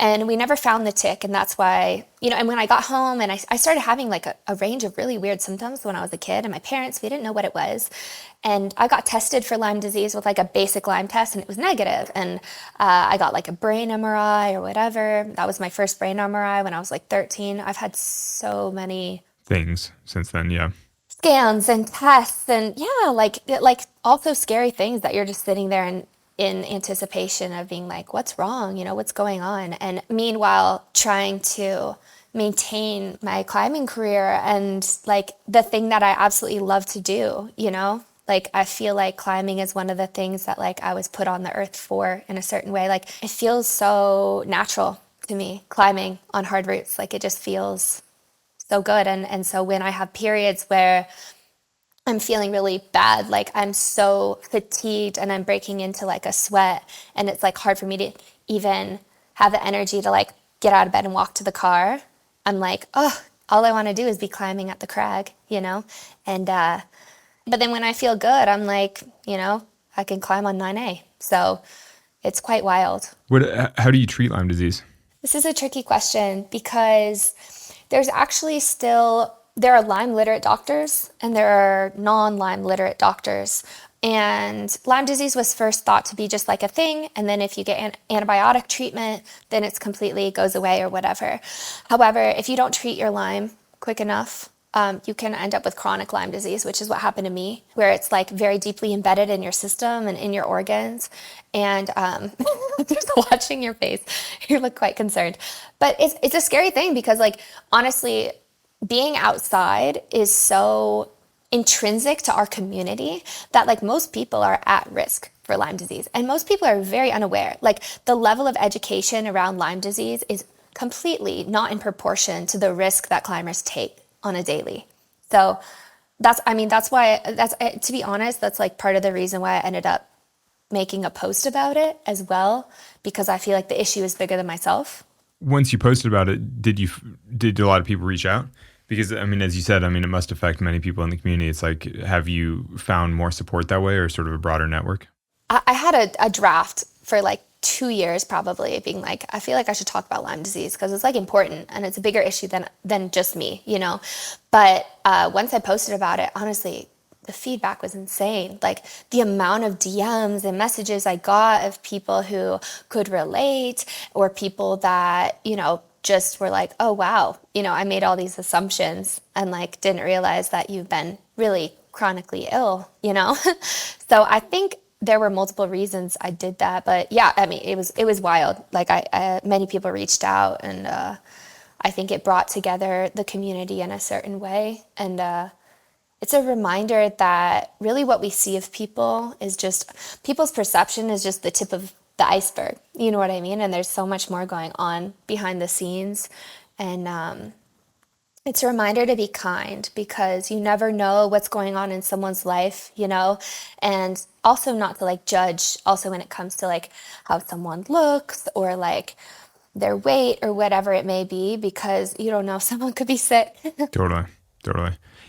And we never found the tick. And that's why, and when I got home and I started having like a range of really weird symptoms when I was a kid. And my parents, we didn't know what it was. And I got tested for Lyme disease with like a basic Lyme test and it was negative. And I got like a brain MRI or whatever. That was my first brain MRI when I was like 13. I've had so many Things since then, yeah. scans and tests and yeah, like also scary things that you're just sitting there and in anticipation of being like, what's wrong? What's going on? And meanwhile, trying to maintain my climbing career and like the thing that I absolutely love to do. Like I feel like climbing is one of the things that like I was put on the earth for in a certain way. Like it feels so natural to me, climbing on hard routes. Like it just feels so good. And so when I have periods where I'm feeling really bad, like I'm so fatigued and I'm breaking into like a sweat and it's like hard for me to even have the energy to like get out of bed and walk to the car. I'm like, oh, all I want to do is be climbing at the crag. And but then when I feel good, I'm like, I can climb on 9A. So it's quite wild. How do you treat Lyme disease? This is a tricky question because there are Lyme literate doctors and there are non-Lyme literate doctors. And Lyme disease was first thought to be just like a thing. And then if you get antibiotic treatment, then it's completely goes away or whatever. However, if you don't treat your Lyme quick enough, you can end up with chronic Lyme disease, which is what happened to me, where it's like very deeply embedded in your system and in your organs. And just watching your face, you look quite concerned. But it's a scary thing because, like, honestly, being outside is so intrinsic to our community that like most people are at risk for Lyme disease. And most people are very unaware. Like the level of education around Lyme disease is completely not in proportion to the risk that climbers take on a daily. So that's why, to be honest, that's like part of the reason why I ended up making a post about it as well, because I feel like the issue is bigger than myself. Once you posted about it, did a lot of people reach out? Because, as you said, it must affect many people in the community. It's like, have you found more support that way or sort of a broader network? I had a draft for like 2 years probably being like, I feel like I should talk about Lyme disease because it's like important and it's a bigger issue than just me, But once I posted about it, honestly, the feedback was insane. Like the amount of DMs and messages I got of people who could relate or people that, just were like, oh, wow, I made all these assumptions and like didn't realize that you've been really chronically ill, So I think there were multiple reasons I did that. But yeah, it was wild. Like many people reached out and I think it brought together the community in a certain way. And it's a reminder that really what we see of people is just people's perception is just the tip of the iceberg. You know what I mean? And there's so much more going on behind the scenes. And it's a reminder to be kind because you never know what's going on in someone's life, and also not to like judge also when it comes to like how someone looks or like their weight or whatever it may be, because you don't know, someone could be sick. Totally.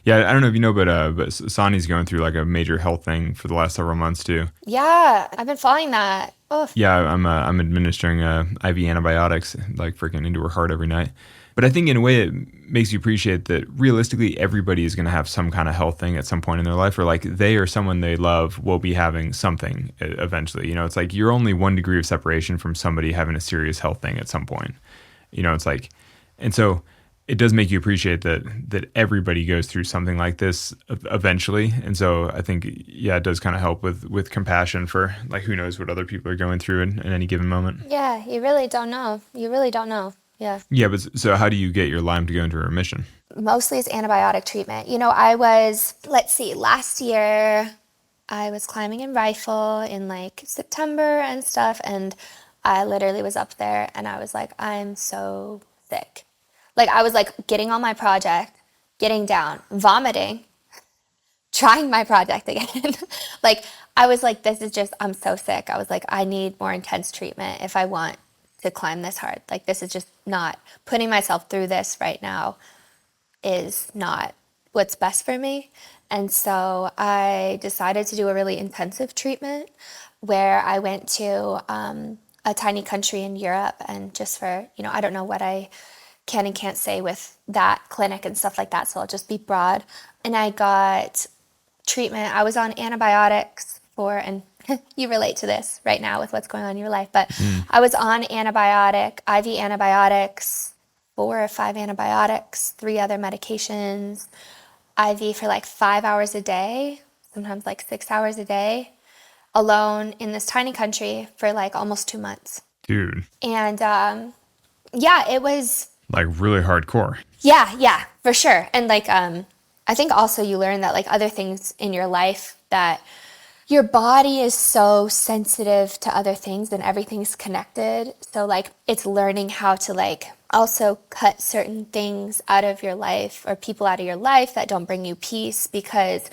Yeah, I don't know if you know, but Sani's going through like a major health thing for the last several months too. Yeah, I've been following that. Oh, Yeah, I'm administering IV antibiotics like freaking into her heart every night. But I think in a way it makes you appreciate that realistically everybody is going to have some kind of health thing at some point in their life, or like they or someone they love will be having something eventually. You know, it's like you're only 1 degree of separation from somebody having a serious health thing at some point. You know, it's like, and so it does make you appreciate that everybody goes through something like this eventually. And so I think, yeah, it does kind of help with compassion for like who knows what other people are going through in any given moment. yeah, you really don't know. You really don't know. Yeah. Yeah, but so how do you get your Lyme to go into remission? Mostly it's antibiotic treatment. Let's see, last year I was climbing in Rifle in like September and stuff, and I literally was up there and I was like, I'm so sick. Like, I was like getting on my project, getting down, vomiting, trying my project again. Like, I was like, this is just, I'm so sick. I was like, I need more intense treatment if I want to climb this hard. Like, this is just not putting myself through this right now is not what's best for me. And so I decided to do a really intensive treatment where I went to a tiny country in Europe, and just for, I don't know what I can and can't say with that clinic and stuff like that, so I'll just be broad. And I got treatment. I was on antibiotics and you relate to this right now with what's going on in your life, but I was on IV antibiotics, 4 or 5 antibiotics, 3 other medications, IV for like 5 hours a day, sometimes like 6 hours a day, alone in this tiny country for like almost 2 months. Dude. And yeah, it was like really hardcore. Yeah, for sure. And like, I think also you learn that like other things in your life, that your body is so sensitive to other things and everything's connected. So like it's learning how to like also cut certain things out of your life or people out of your life that don't bring you peace, because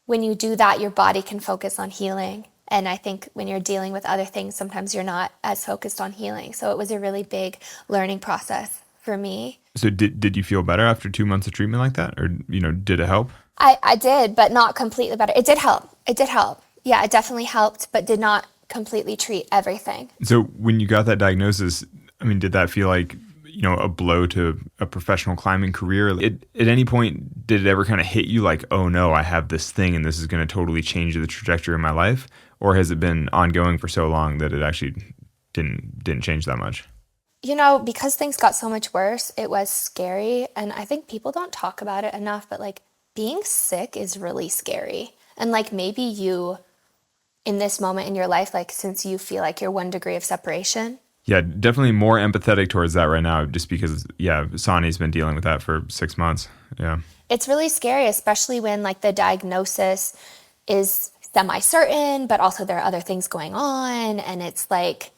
when you do that, your body can focus on healing. And I think when you're dealing with other things, sometimes you're not as focused on healing. So it was a really big learning process for me. So did you feel better after 2 months of treatment like that? Or, did it help? I did, but not completely better. It did help. Yeah, it definitely helped, but did not completely treat everything. So when you got that diagnosis, I mean, did that feel like, a blow to a professional climbing career? At any point, did it ever kind of hit you like, oh no, I have this thing and this is going to totally change the trajectory of my life? Or has it been ongoing for so long that it actually didn't change that much? Because things got so much worse, it was scary. And I think people don't talk about it enough, but like being sick is really scary. And like maybe you, in this moment in your life, like since you feel like you're 1 degree of separation. Yeah, definitely more empathetic towards that right now, just because, yeah, Sani's been dealing with that for 6 months. Yeah. It's really scary, especially when like the diagnosis is semi-certain, but also there are other things going on. And it's like,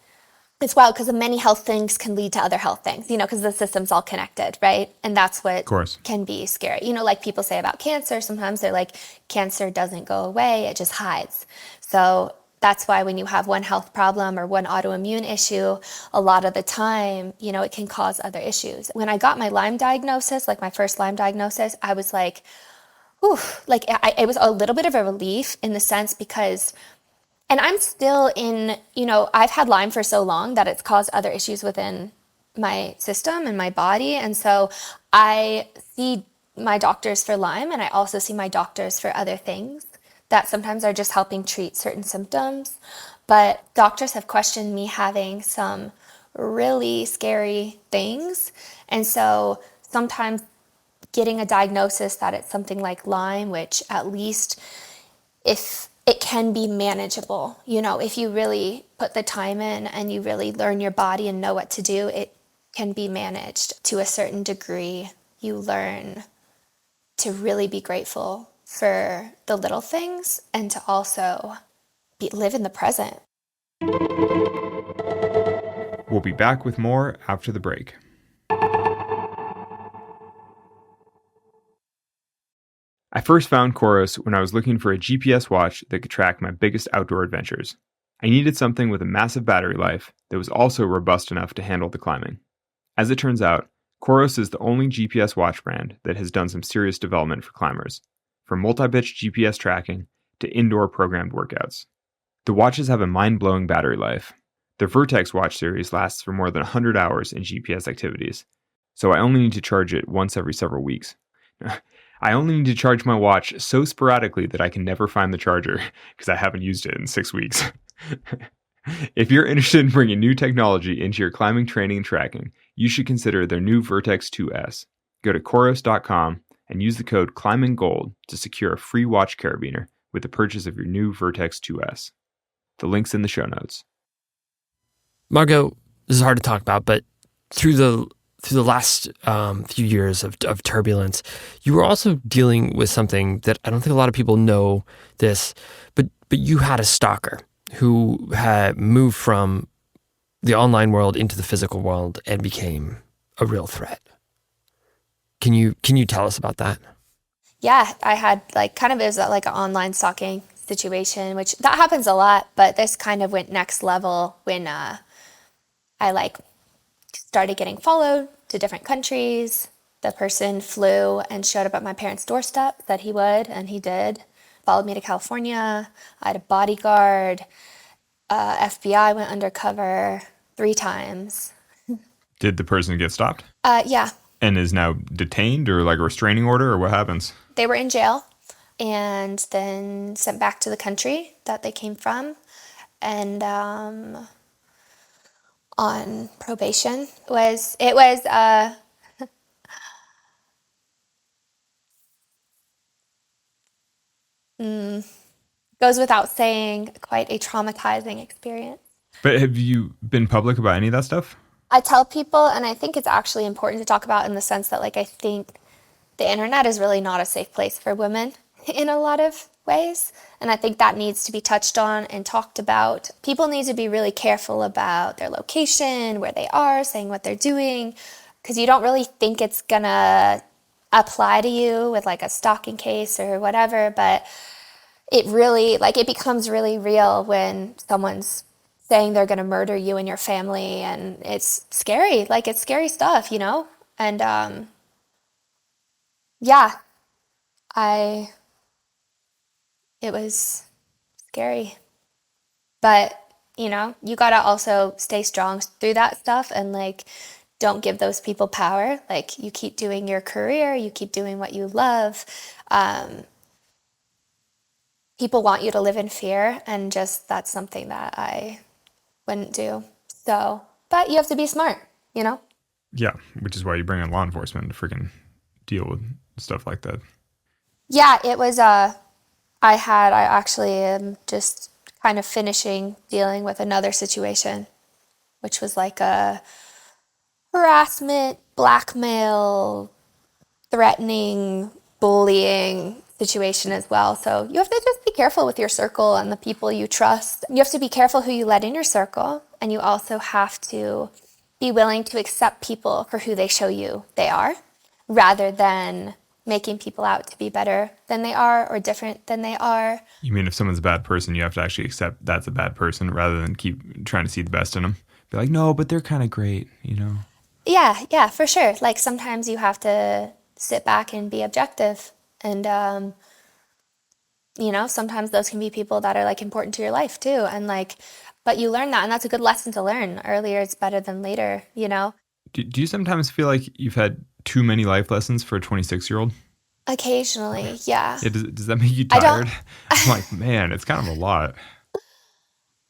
it's wild because many health things can lead to other health things, because the system's all connected, right? And that's what can be scary. Like people say about cancer, sometimes they're like, cancer doesn't go away, it just hides. So that's why when you have one health problem or one autoimmune issue, a lot of the time, it can cause other issues. When I got my Lyme diagnosis, like my first Lyme diagnosis, I was like, whew, like it was a little bit of a relief in the sense because, and I'm still I've had Lyme for so long that it's caused other issues within my system and my body. And so I see my doctors for Lyme, and I also see my doctors for other things that sometimes are just helping treat certain symptoms. But doctors have questioned me having some really scary things. And so sometimes getting a diagnosis that it's something like Lyme, which at least if it can be manageable, if you really put the time in and you really learn your body and know what to do, it can be managed to a certain degree. You learn to really be grateful for the little things and to also live in the present. We'll be back with more after the break. I first found Coros when I was looking for a GPS watch that could track my biggest outdoor adventures. I needed something with a massive battery life that was also robust enough to handle the climbing. As it turns out, Coros is the only GPS watch brand that has done some serious development for climbers, from multi-pitch GPS tracking to indoor programmed workouts. The watches have a mind-blowing battery life. The Vertex watch series lasts for more than 100 hours in GPS activities, so I only need to charge it once every several weeks. I only need to charge my watch so sporadically that I can never find the charger because I haven't used it in 6 weeks. If you're interested in bringing new technology into your climbing training and tracking, you should consider their new Vertex 2S. Go to Coros.com and use the code ClimbingGold to secure a free watch carabiner with the purchase of your new Vertex 2S. The link's in the show notes. Margo, this is hard to talk about, but through the last few years of turbulence, you were also dealing with something that I don't think a lot of people know this, but you had a stalker who had moved from the online world into the physical world and became a real threat. Can you tell us about that? Yeah, I had it was like an online stalking situation, which that happens a lot, but this kind of went next level when I started getting followed to different countries. The person flew and showed up at my parents' doorstep, said he would, and he did. Followed me to California. I had a bodyguard. FBI went undercover 3 times. Did the person get stopped? Yeah. And is now detained or like a restraining order, or what happens? They were in jail and then sent back to the country that they came from, and on probation. It was goes without saying, quite a traumatizing experience. But have you been public about any of that stuff? I tell people, and I think it's actually important to talk about in the sense that, I think the internet is really not a safe place for women in a lot of ways. And I think that needs to be touched on and talked about. People need to be really careful about their location, where they are, saying what they're doing, because you don't really think it's gonna apply to you with a stalking case or whatever, but it really, it becomes really real when someone's saying they're going to murder you and your family, and it's scary. It's scary stuff, And yeah, it was scary. But, you got to also stay strong through that stuff and don't give those people power. You keep doing your career, you keep doing what you love. People want you to live in fear, and just that's something that I wouldn't do. So, but you have to be smart, Yeah, which is why you bring in law enforcement to freaking deal with stuff like that. Yeah, it was, I actually am just kind of finishing dealing with another situation, which was a harassment, blackmail, threatening, bullying situation as well. So you have to just be careful with your circle and the people you trust. You have to be careful who you let in your circle, and you also have to be willing to accept people for who they show you they are, rather than making people out to be better than they are or different than they are. You mean if someone's a bad person, you have to actually accept that's a bad person rather than keep trying to see the best in them? Be like, no, but they're kind of great, Yeah, for sure. Sometimes you have to sit back and be objective. And, sometimes those can be people that are important to your life too. And but you learn that, and that's a good lesson to learn. Earlier is better than later, Do you sometimes feel like you've had too many life lessons for a 26-year-old? Occasionally, yeah. Does that make you tired? I'm like, man, it's kind of a lot.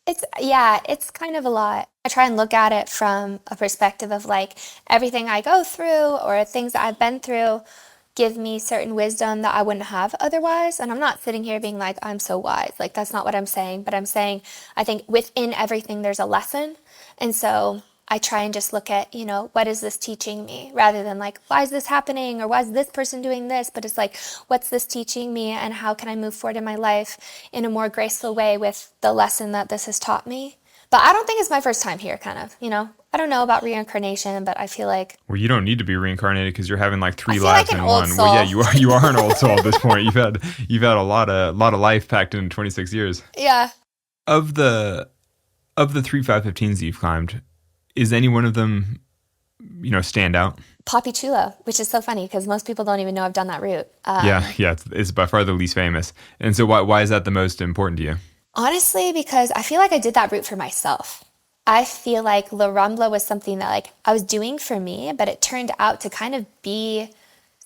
It's kind of a lot. I try and look at it from a perspective of everything I go through or things that I've been through give me certain wisdom that I wouldn't have otherwise. And I'm not sitting here being I'm so wise. That's not what I'm saying. But I'm saying I think within everything there's a lesson. And so I try and just look at, what is this teaching me? Rather than why is this happening? Or why is this person doing this? But it's what's this teaching me? And how can I move forward in my life in a more graceful way with the lesson that this has taught me? But I don't think it's my first time here, kind of, I don't know about reincarnation, but I feel Well, you don't need to be reincarnated because you're having 3 I feel lives an in old one. soul. Well, yeah, you are an old soul at this point. You've had a lot of life packed in 26 years. Yeah. Of the 3 515s that you've climbed, is any one of them stand out? Poppy Chulo, which is so funny because most people don't even know I've done that route. Yeah, it's by far the least famous. And so why is that the most important to you? Honestly, because I feel like I did that route for myself. I feel like La Rambla was something that like I was doing for me, but it turned out to kind of be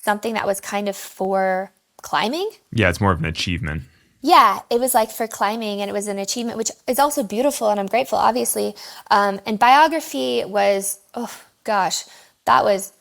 something that was kind of for climbing. Yeah, it's more of an achievement. Yeah, it was like for climbing and it was an achievement, which is also beautiful and I'm grateful, obviously. And biography was, oh gosh, that was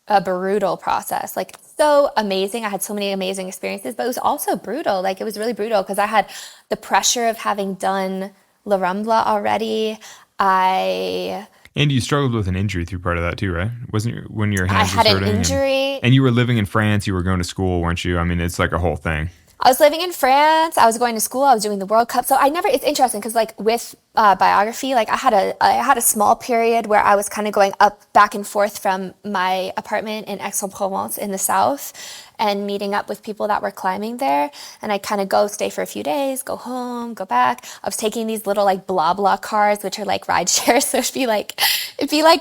a brutal process. Like so amazing. I had so many amazing experiences, but it was also brutal. Like it was really brutal because I had the pressure of having done La Rambla already. I And you struggled with an injury through part of that too, right? Wasn't you when your I hands were had an hurting? injury. And you were living in France. You were going to school, weren't you? I mean, it's like a whole thing. I was living in France. I was going to school. I was doing the World Cup. So I never. It's interesting because like with biography, like I had a small period where I was kind of going up back and forth from my apartment in Aix-en-Provence in the south, and meeting up with people that were climbing there. And I kind of go stay for a few days, go home, go back. I was taking these little like blah blah cars, which are like ride shares. So it'd be like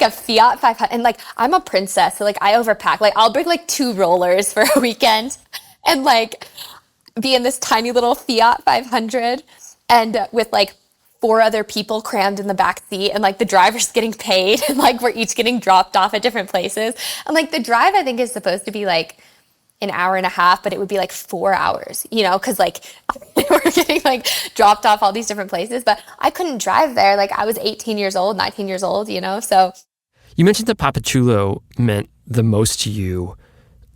a Fiat 500. And like I'm a princess, so like I overpack. Like I'll bring like 2 rollers for a weekend, and like be in this tiny little Fiat 500 and with like 4 other people crammed in the back seat and like the driver's getting paid and like we're each getting dropped off at different places. And like the drive I think is supposed to be like an hour and a half, but it would be like 4 hours, because like we're getting like dropped off all these different places, but I couldn't drive there. Like I was 18 years old, 19 years old, so. You mentioned that Papachulo meant the most to you.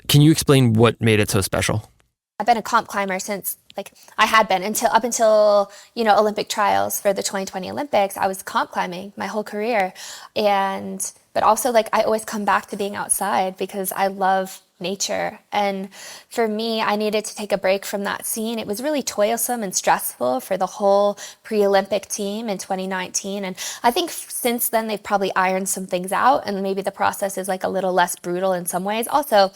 Can you explain what made it so special? I've been a comp climber since like I had been up until Olympic trials for the 2020 Olympics. I was comp climbing my whole career, but also like I always come back to being outside because I love nature. And for me, I needed to take a break from that scene. It was really toilsome and stressful for the whole pre-Olympic team in 2019. And I think since then they've probably ironed some things out and maybe the process is like a little less brutal in some ways. Also,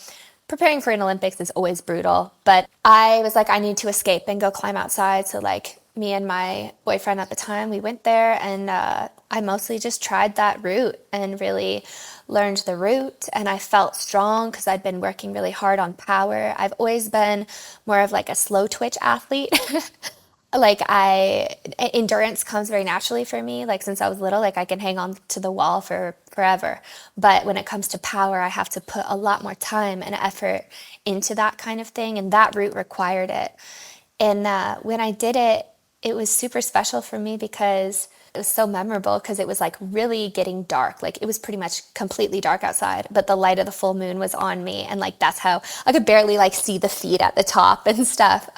preparing for an Olympics is always brutal, but I was like, I need to escape and go climb outside. So like me and my boyfriend at the time, we went there and I mostly just tried that route and really learned the route. And I felt strong because I'd been working really hard on power. I've always been more of like a slow twitch athlete. Like endurance comes very naturally for me. Like since I was little, like I can hang on to the wall for forever. But when it comes to power, I have to put a lot more time and effort into that kind of thing. And that route required it. And when I did it, it was super special for me because it was so memorable because it was like really getting dark. Like it was pretty much completely dark outside, but the light of the full moon was on me. And like, that's how I could barely like see the feet at the top and stuff.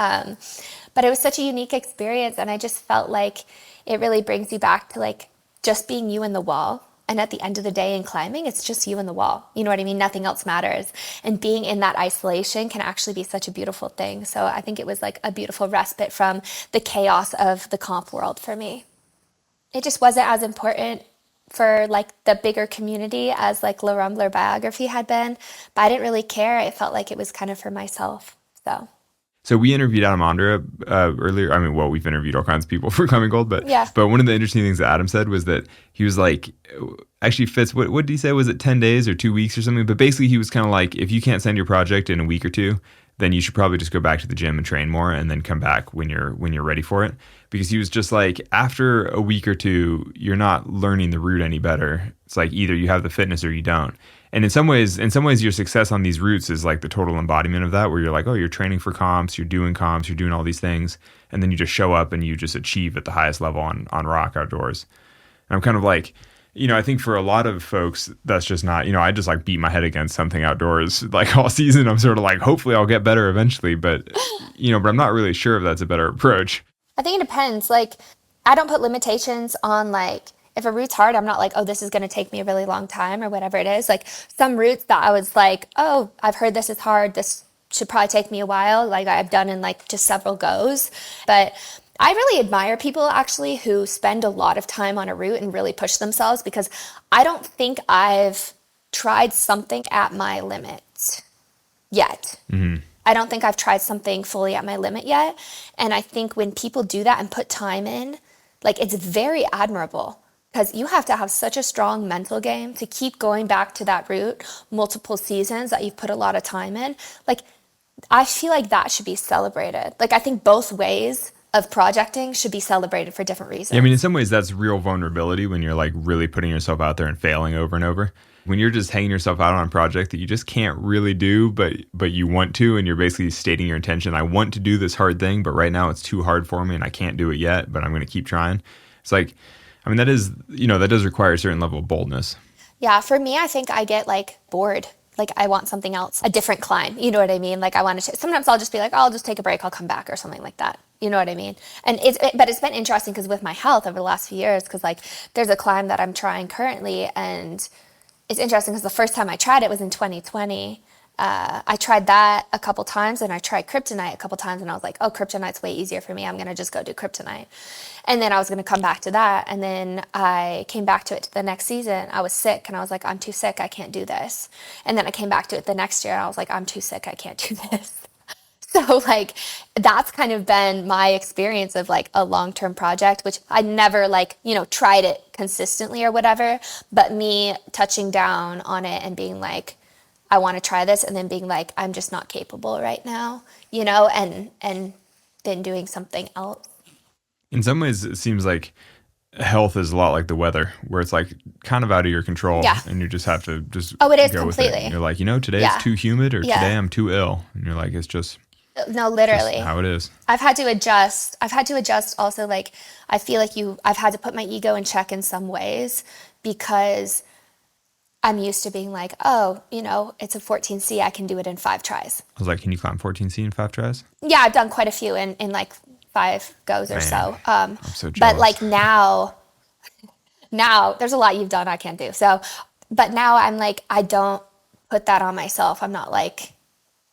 But it was such a unique experience. And I just felt like it really brings you back to like just being you and the wall. And at the end of the day in climbing, it's just you and the wall. You know what I mean? Nothing else matters. And being in that isolation can actually be such a beautiful thing. So I think it was like a beautiful respite from the chaos of the comp world for me. It just wasn't as important for like the bigger community as like La Rambler biography had been. But I didn't really care. It felt like it was kind of for myself. So we interviewed Adam Ondra earlier. I mean, well, we've interviewed all kinds of people for Climbing Gold, but Yeah. but one of the interesting things that Adam said was that he was like, actually Fitz, what did he say? Was it 10 days or 2 weeks or something? But basically he was kind of like, if you can't send your project in a week or 2, then you should probably just go back to the gym and train more and then come back when you're ready for it. Because he was just like, after a week or 2, you're not learning the route any better. It's like either you have the fitness or you don't. And in some ways, your success on these routes is like the total embodiment of that, where you're like, oh, you're training for comps, you're doing all these things, and then you just show up and you just achieve at the highest level on rock outdoors. And I'm kind of like, I think for a lot of folks, that's just not, I just like beat my head against something outdoors like all season. I'm sort of like, hopefully I'll get better eventually, but I'm not really sure if that's a better approach. I think it depends. Like, I don't put limitations on like, if a route's hard, I'm not like, oh, this is going to take me a really long time or whatever it is. Like some routes that I was like, oh, I've heard this is hard. This should probably take me a while. Like I've done in like just several goes. But I really admire people actually who spend a lot of time on a route and really push themselves because I don't think I've tried something at my limit yet. Mm-hmm. I don't think I've tried something fully at my limit yet. And I think when people do that and put time in, like it's very admirable. because you have to have such a strong mental game to keep going back to that route multiple seasons that you've put a lot of time in. Like, I feel like that should be celebrated. Like, I think both ways of projecting should be celebrated for different reasons. Yeah, I mean, in some ways, that's real vulnerability when you're like really putting yourself out there and failing over and over. When you're just hanging yourself out on a project that you just can't really do, but you want to, and you're basically stating your intention. I want to do this hard thing, but right now it's too hard for me and I can't do it yet, but I'm going to keep trying. It's like, I mean, that is, that does require a certain level of boldness. Yeah, for me, I think I get like bored. Like, I want something else, a different climb. You know what I mean? Like, I want to, sometimes I'll just be like, oh, I'll just take a break. I'll come back or something like that. You know what I mean? And but it's been interesting because with my health over the last few years, because like there's a climb that I'm trying currently, and it's interesting because the first time I tried it was in 2020. I tried that a couple times, and I tried kryptonite a couple times, and I was like, oh, kryptonite's way easier for me. I'm going to just go do kryptonite. And then I was going to come back to that. And then I came back to it the next season. I was sick, and I was like, I'm too sick. I can't do this. And then I came back to it the next year, and I was like, I'm too sick. I can't do this. So like, that's kind of been my experience of like a long-term project, which I never like, tried it consistently or whatever, but me touching down on it and being like, I want to try this, and then being like, I'm just not capable right now, and then doing something else. In some ways, it seems like health is a lot like the weather, where it's like kind of out of your control, Yeah. and you just have to just Oh, it is go with completely. it. You're like, today Yeah. it's too humid, or Yeah. today I'm too ill, and you're like, it's just No, literally. how it is. I've had to adjust. Also, like, I feel like I've had to put my ego in check in some ways because I'm used to being like, oh, it's a 14C. I can do it in 5 tries. I was like, can you climb 14C in 5 tries? Yeah, I've done quite a few in like 5 goes or Man, so. I'm so jealous. But like now there's a lot you've done I can't do. So, but now I'm like, I don't put that on myself. I'm not like,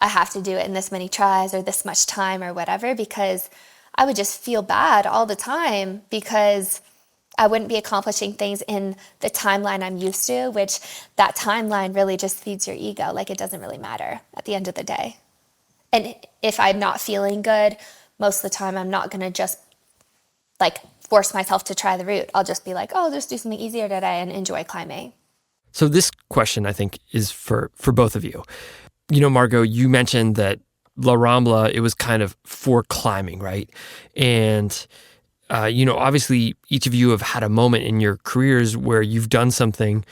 I have to do it in this many tries or this much time or whatever, because I would just feel bad all the time because I wouldn't be accomplishing things in the timeline I'm used to, which that timeline really just feeds your ego. Like, it doesn't really matter at the end of the day. And if I'm not feeling good, most of the time I'm not going to just like force myself to try the route. I'll just be like, oh, I'll just do something easier today and enjoy climbing. So this question, I think, is for both of you. Margo, you mentioned that La Rambla, it was kind of for climbing, right? And, obviously each of you have had a moment in your careers where you've done something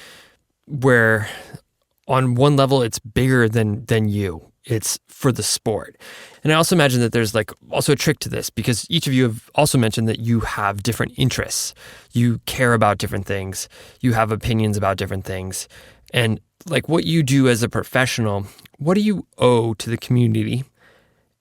where on one level it's bigger than you. It's for the sport. And I also imagine that there's like also a trick to this, because each of you have also mentioned that you have different interests. You care about different things. You have opinions about different things. And like what you do as a professional, what do you owe to the community?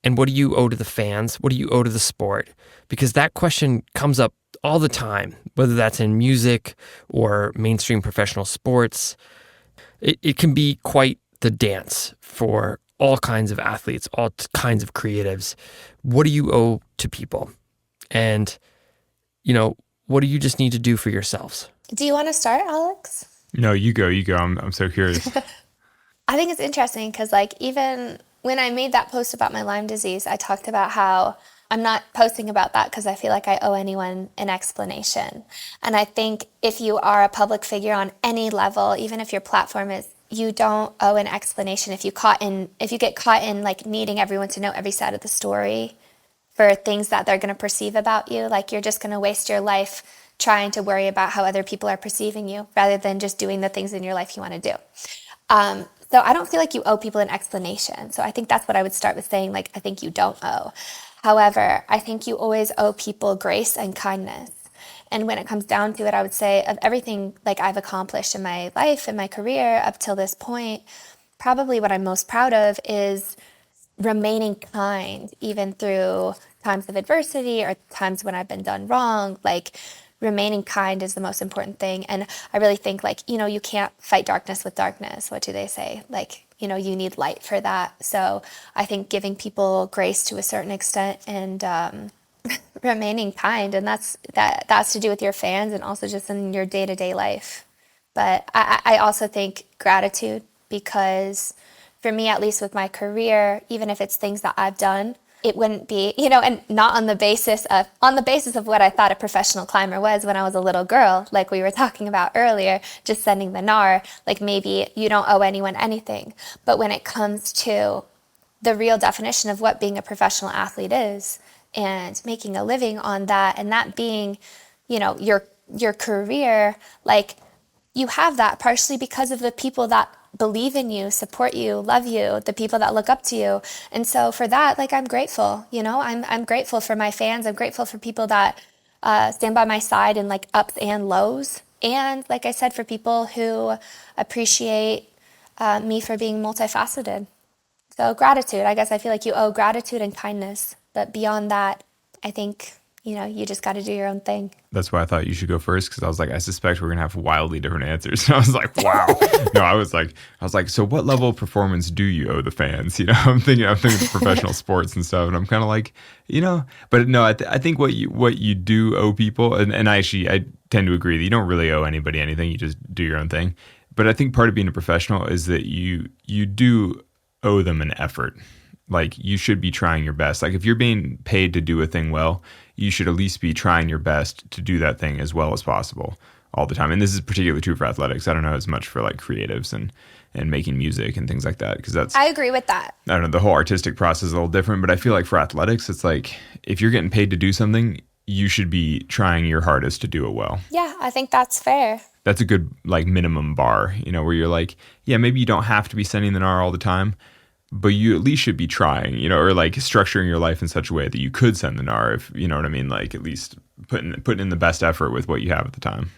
And what do you owe to the fans? What do you owe to the sport? Because that question comes up all the time, whether that's in music or mainstream professional sports. It can be quite the dance for all kinds of athletes, all kinds of creatives. What do you owe to people? And, what do you just need to do for yourselves? Do you want to start, Alex? No, you go. I'm so curious. I think it's interesting because like even when I made that post about my Lyme disease, I talked about how I'm not posting about that because I feel like I owe anyone an explanation. And I think if you are a public figure on any level, even if your platform is, you don't owe an explanation. If you get caught in like needing everyone to know every side of the story for things that they're going to perceive about you, like you're just going to waste your life trying to worry about how other people are perceiving you rather than just doing the things in your life you want to do. So I don't feel like you owe people an explanation. So I think that's what I would start with saying, like, I think you don't owe. However, I think you always owe people grace and kindness. And when it comes down to it, I would say of everything like I've accomplished in my life and my career up till this point, probably what I'm most proud of is remaining kind, even through times of adversity or times when I've been done wrong. Like, remaining kind is the most important thing. And I really think like, you can't fight darkness with darkness. What do they say? Like, you need light for that. So I think giving people grace to a certain extent and remaining kind, and that's to do with your fans and also just in your day-to-day life. But I also think gratitude, because for me, at least with my career, even if it's things that I've done, it wouldn't be, and not on the basis of what I thought a professional climber was when I was a little girl, like we were talking about earlier, just sending the NAR, like maybe you don't owe anyone anything. But when it comes to the real definition of what being a professional athlete is and making a living on that, and that being, your career, like you have that partially because of the people that believe in you, support you, love you, the people that look up to you. And so for that, like, I'm grateful, I'm grateful for my fans. I'm grateful for people that stand by my side in like ups and lows. And like I said, for people who appreciate me for being multifaceted. So gratitude, I guess I feel like you owe gratitude and kindness. But beyond that, I think, you just got to do your own thing. That's why I thought you should go first, because I was like, I suspect we're gonna have wildly different answers. And I was like, wow. No, I was like, so what level of performance do you owe the fans? I'm thinking of professional sports and stuff, and I'm kind of like, but no, I think what you do owe people, and I tend to agree that you don't really owe anybody anything. You just do your own thing. But I think part of being a professional is that you do owe them an effort. Like, you should be trying your best. Like, if you're being paid to do a thing well, you should at least be trying your best to do that thing as well as possible all the time. And this is particularly true for athletics. I don't know as much for like creatives and making music and things like that, because I agree with that. I don't know, the whole artistic process is a little different, but I feel like for athletics, it's like, if you're getting paid to do something, you should be trying your hardest to do it well. Yeah, I think that's fair. That's a good like minimum bar, where you're like, yeah, maybe you don't have to be sending the NAR all the time, but you at least should be trying, or like structuring your life in such a way that you could send the NAR, if you know what I mean, like at least putting in the best effort with what you have at the time.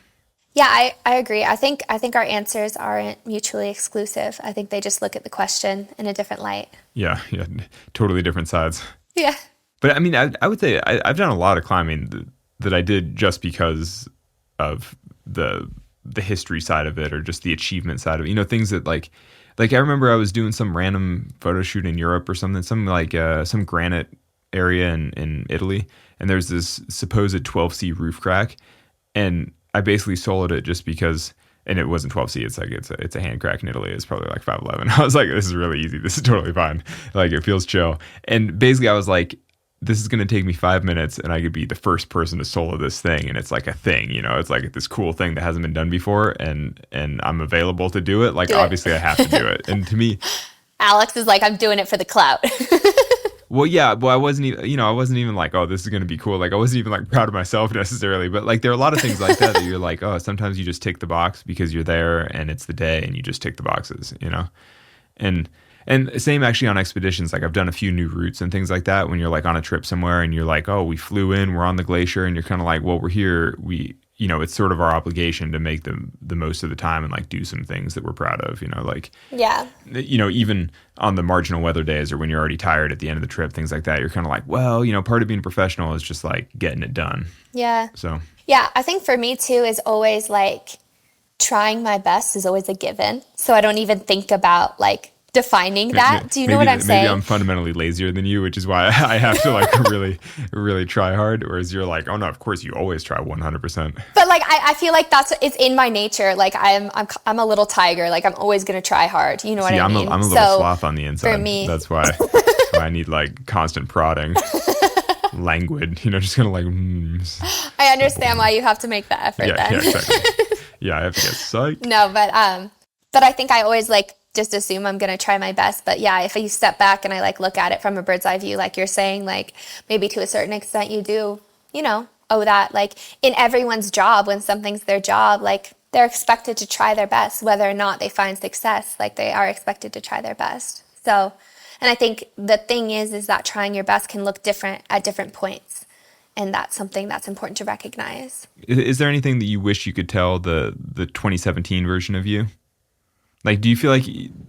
Yeah, I agree. I think our answers aren't mutually exclusive. I think they just look at the question in a different light. Yeah, totally different sides. Yeah. But I mean, I would say I've done a lot of climbing that I did just because of the history side of it, or just the achievement side of it. Things that like I remember I was doing some random photo shoot in Europe or something, some granite area in Italy, and there's this supposed 12C roof crack, and I basically soloed it just because, and it wasn't 12C, it's a hand crack in Italy, it's probably like 511. I was like, this is really easy, this is totally fine, like it feels chill. And basically I was like, this is going to take me 5 minutes and I could be the first person to solo this thing. And it's like a thing, it's like this cool thing that hasn't been done before, and I'm available to do it. Like, obviously I have to do it. And to me, Alex is like, I'm doing it for the clout. Well, yeah, I wasn't even like, oh, this is going to be cool. Like, I wasn't even like proud of myself necessarily, but like, there are a lot of things like that you're like, oh, sometimes you just tick the box because you're there and it's the day and you just tick the boxes, And same actually on expeditions. Like, I've done a few new routes and things like that when you're like on a trip somewhere and you're like, oh, we flew in, we're on the glacier, and you're kind of like, well, we're here. It's sort of our obligation to make the most of the time and like do some things that we're proud of, Yeah. Even on the marginal weather days or when you're already tired at the end of the trip, things like that, you're kind of like, well, part of being a professional is just like getting it done. Yeah. So. Yeah, I think for me too is always like trying my best is always a given. So I don't even think about like defining that. Do you know what I'm saying? Maybe I'm fundamentally lazier than you, which is why I have to like really, really try hard. Whereas you're like, oh no, of course you always try 100%. But like, I feel like it's in my nature. Like I'm a little tiger. Like I'm always going to try hard. You know what I mean? I'm a little sloth on the inside. For me. That's why I need like constant prodding. Languid, just kind of like. I understand why you have to make the effort then. Yeah, exactly. Yeah, I have to get psyched. No, but I think I always like just assume I'm going to try my best. But yeah, if you step back and I like look at it from a bird's eye view, like you're saying, like maybe to a certain extent you do, owe that. Like in everyone's job, when something's their job, like they're expected to try their best, whether or not they find success, like they are expected to try their best. So, and I think the thing is that trying your best can look different at different points. And that's something that's important to recognize. Is there anything that you wish you could tell the 2017 version of you? Like, do you feel like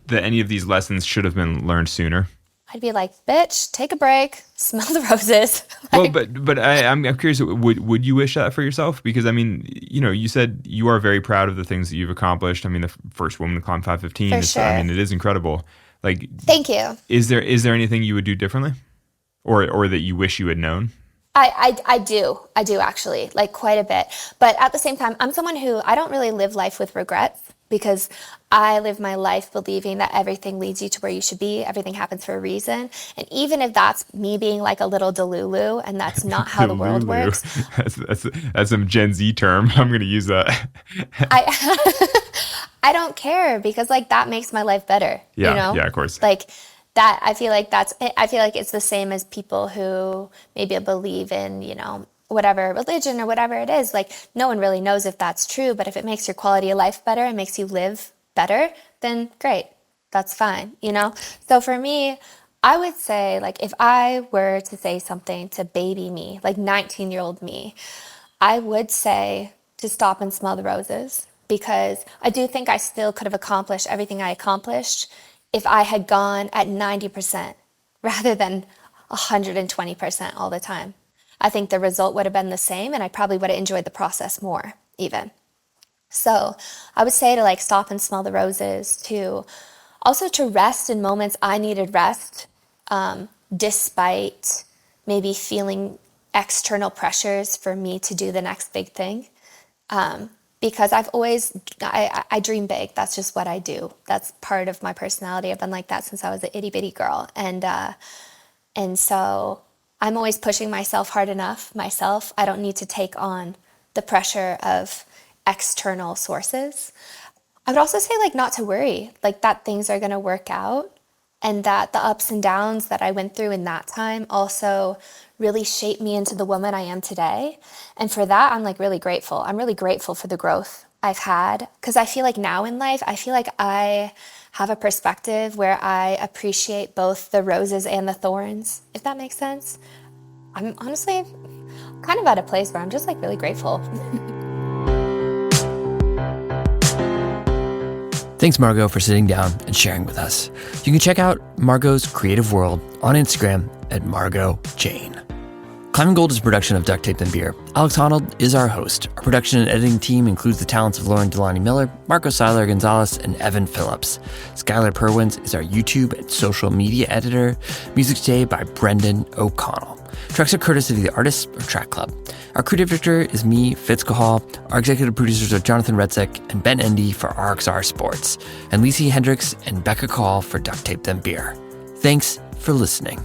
that any of these lessons should have been learned sooner? I'd be like, bitch, take a break, smell the roses. Well, but I'm curious, would you wish that for yourself? Because, I mean, you said you are very proud of the things that you've accomplished. I mean, the first woman to climb 515. For sure. I mean, it is incredible. Like, thank you. Is there anything you would do differently? Or that you wish you had known? I do actually, like quite a bit. But at the same time, I'm someone who I don't really live life with regrets. because I live my life believing that everything leads you to where you should be. Everything happens for a reason. And even if that's me being like a little delulu and that's not how the world Delulu. works, That's some Gen Z term. I'm going to use that. I I don't care because like that makes my life better, Yeah, you know? yeah, of course. Like that I feel like it's the same as people who maybe believe in, whatever religion or whatever it is. Like no one really knows if that's true, but if it makes your quality of life better and makes you live better, then great. That's fine, you know? So for me, I would say like if I were to say something to baby me, like 19-year-old me, I would say to stop and smell the roses because I do think I still could have accomplished everything I accomplished if I had gone at 90% rather than 120% all the time. I think the result would have been the same and I probably would have enjoyed the process more even. So I would say to like stop and smell the roses, to also to rest in moments I needed rest, despite maybe feeling external pressures for me to do the next big thing. Because I dream big. That's just what I do. That's part of my personality. I've been like that since I was an itty bitty girl. And so I'm always pushing myself hard enough myself. I don't need to take on the pressure of external sources. I would also say like not to worry, like that things are going to work out and that the ups and downs that I went through in that time also really shaped me into the woman I am today. And for that, I'm like really grateful. I'm really grateful for the growth I've had because I feel like now in life, I feel like I have a perspective where I appreciate both the roses and the thorns, if that makes sense. I'm honestly kind of at a place where I'm just like really grateful. Thanks, Margo, for sitting down and sharing with us. You can check out Margo's creative world on Instagram at Margo Jane. Climbing Gold is a production of Duct Tape and Beer. Alex Honnold is our host. Our production and editing team includes the talents of Lauren Delaney Miller, Marco Seiler Gonzalez, and Evan Phillips. Skylar Perwins is our YouTube and social media editor. Music today by Brendan O'Connell. Tracks are courtesy of the Artists or Track Club. Our creative director is me, Fitz Cahal. Our executive producers are Jonathan Redsick and Ben Endy for RXR Sports, and Lacey Hendricks and Becca Call for Duct Tape Then Beer. Thanks for listening.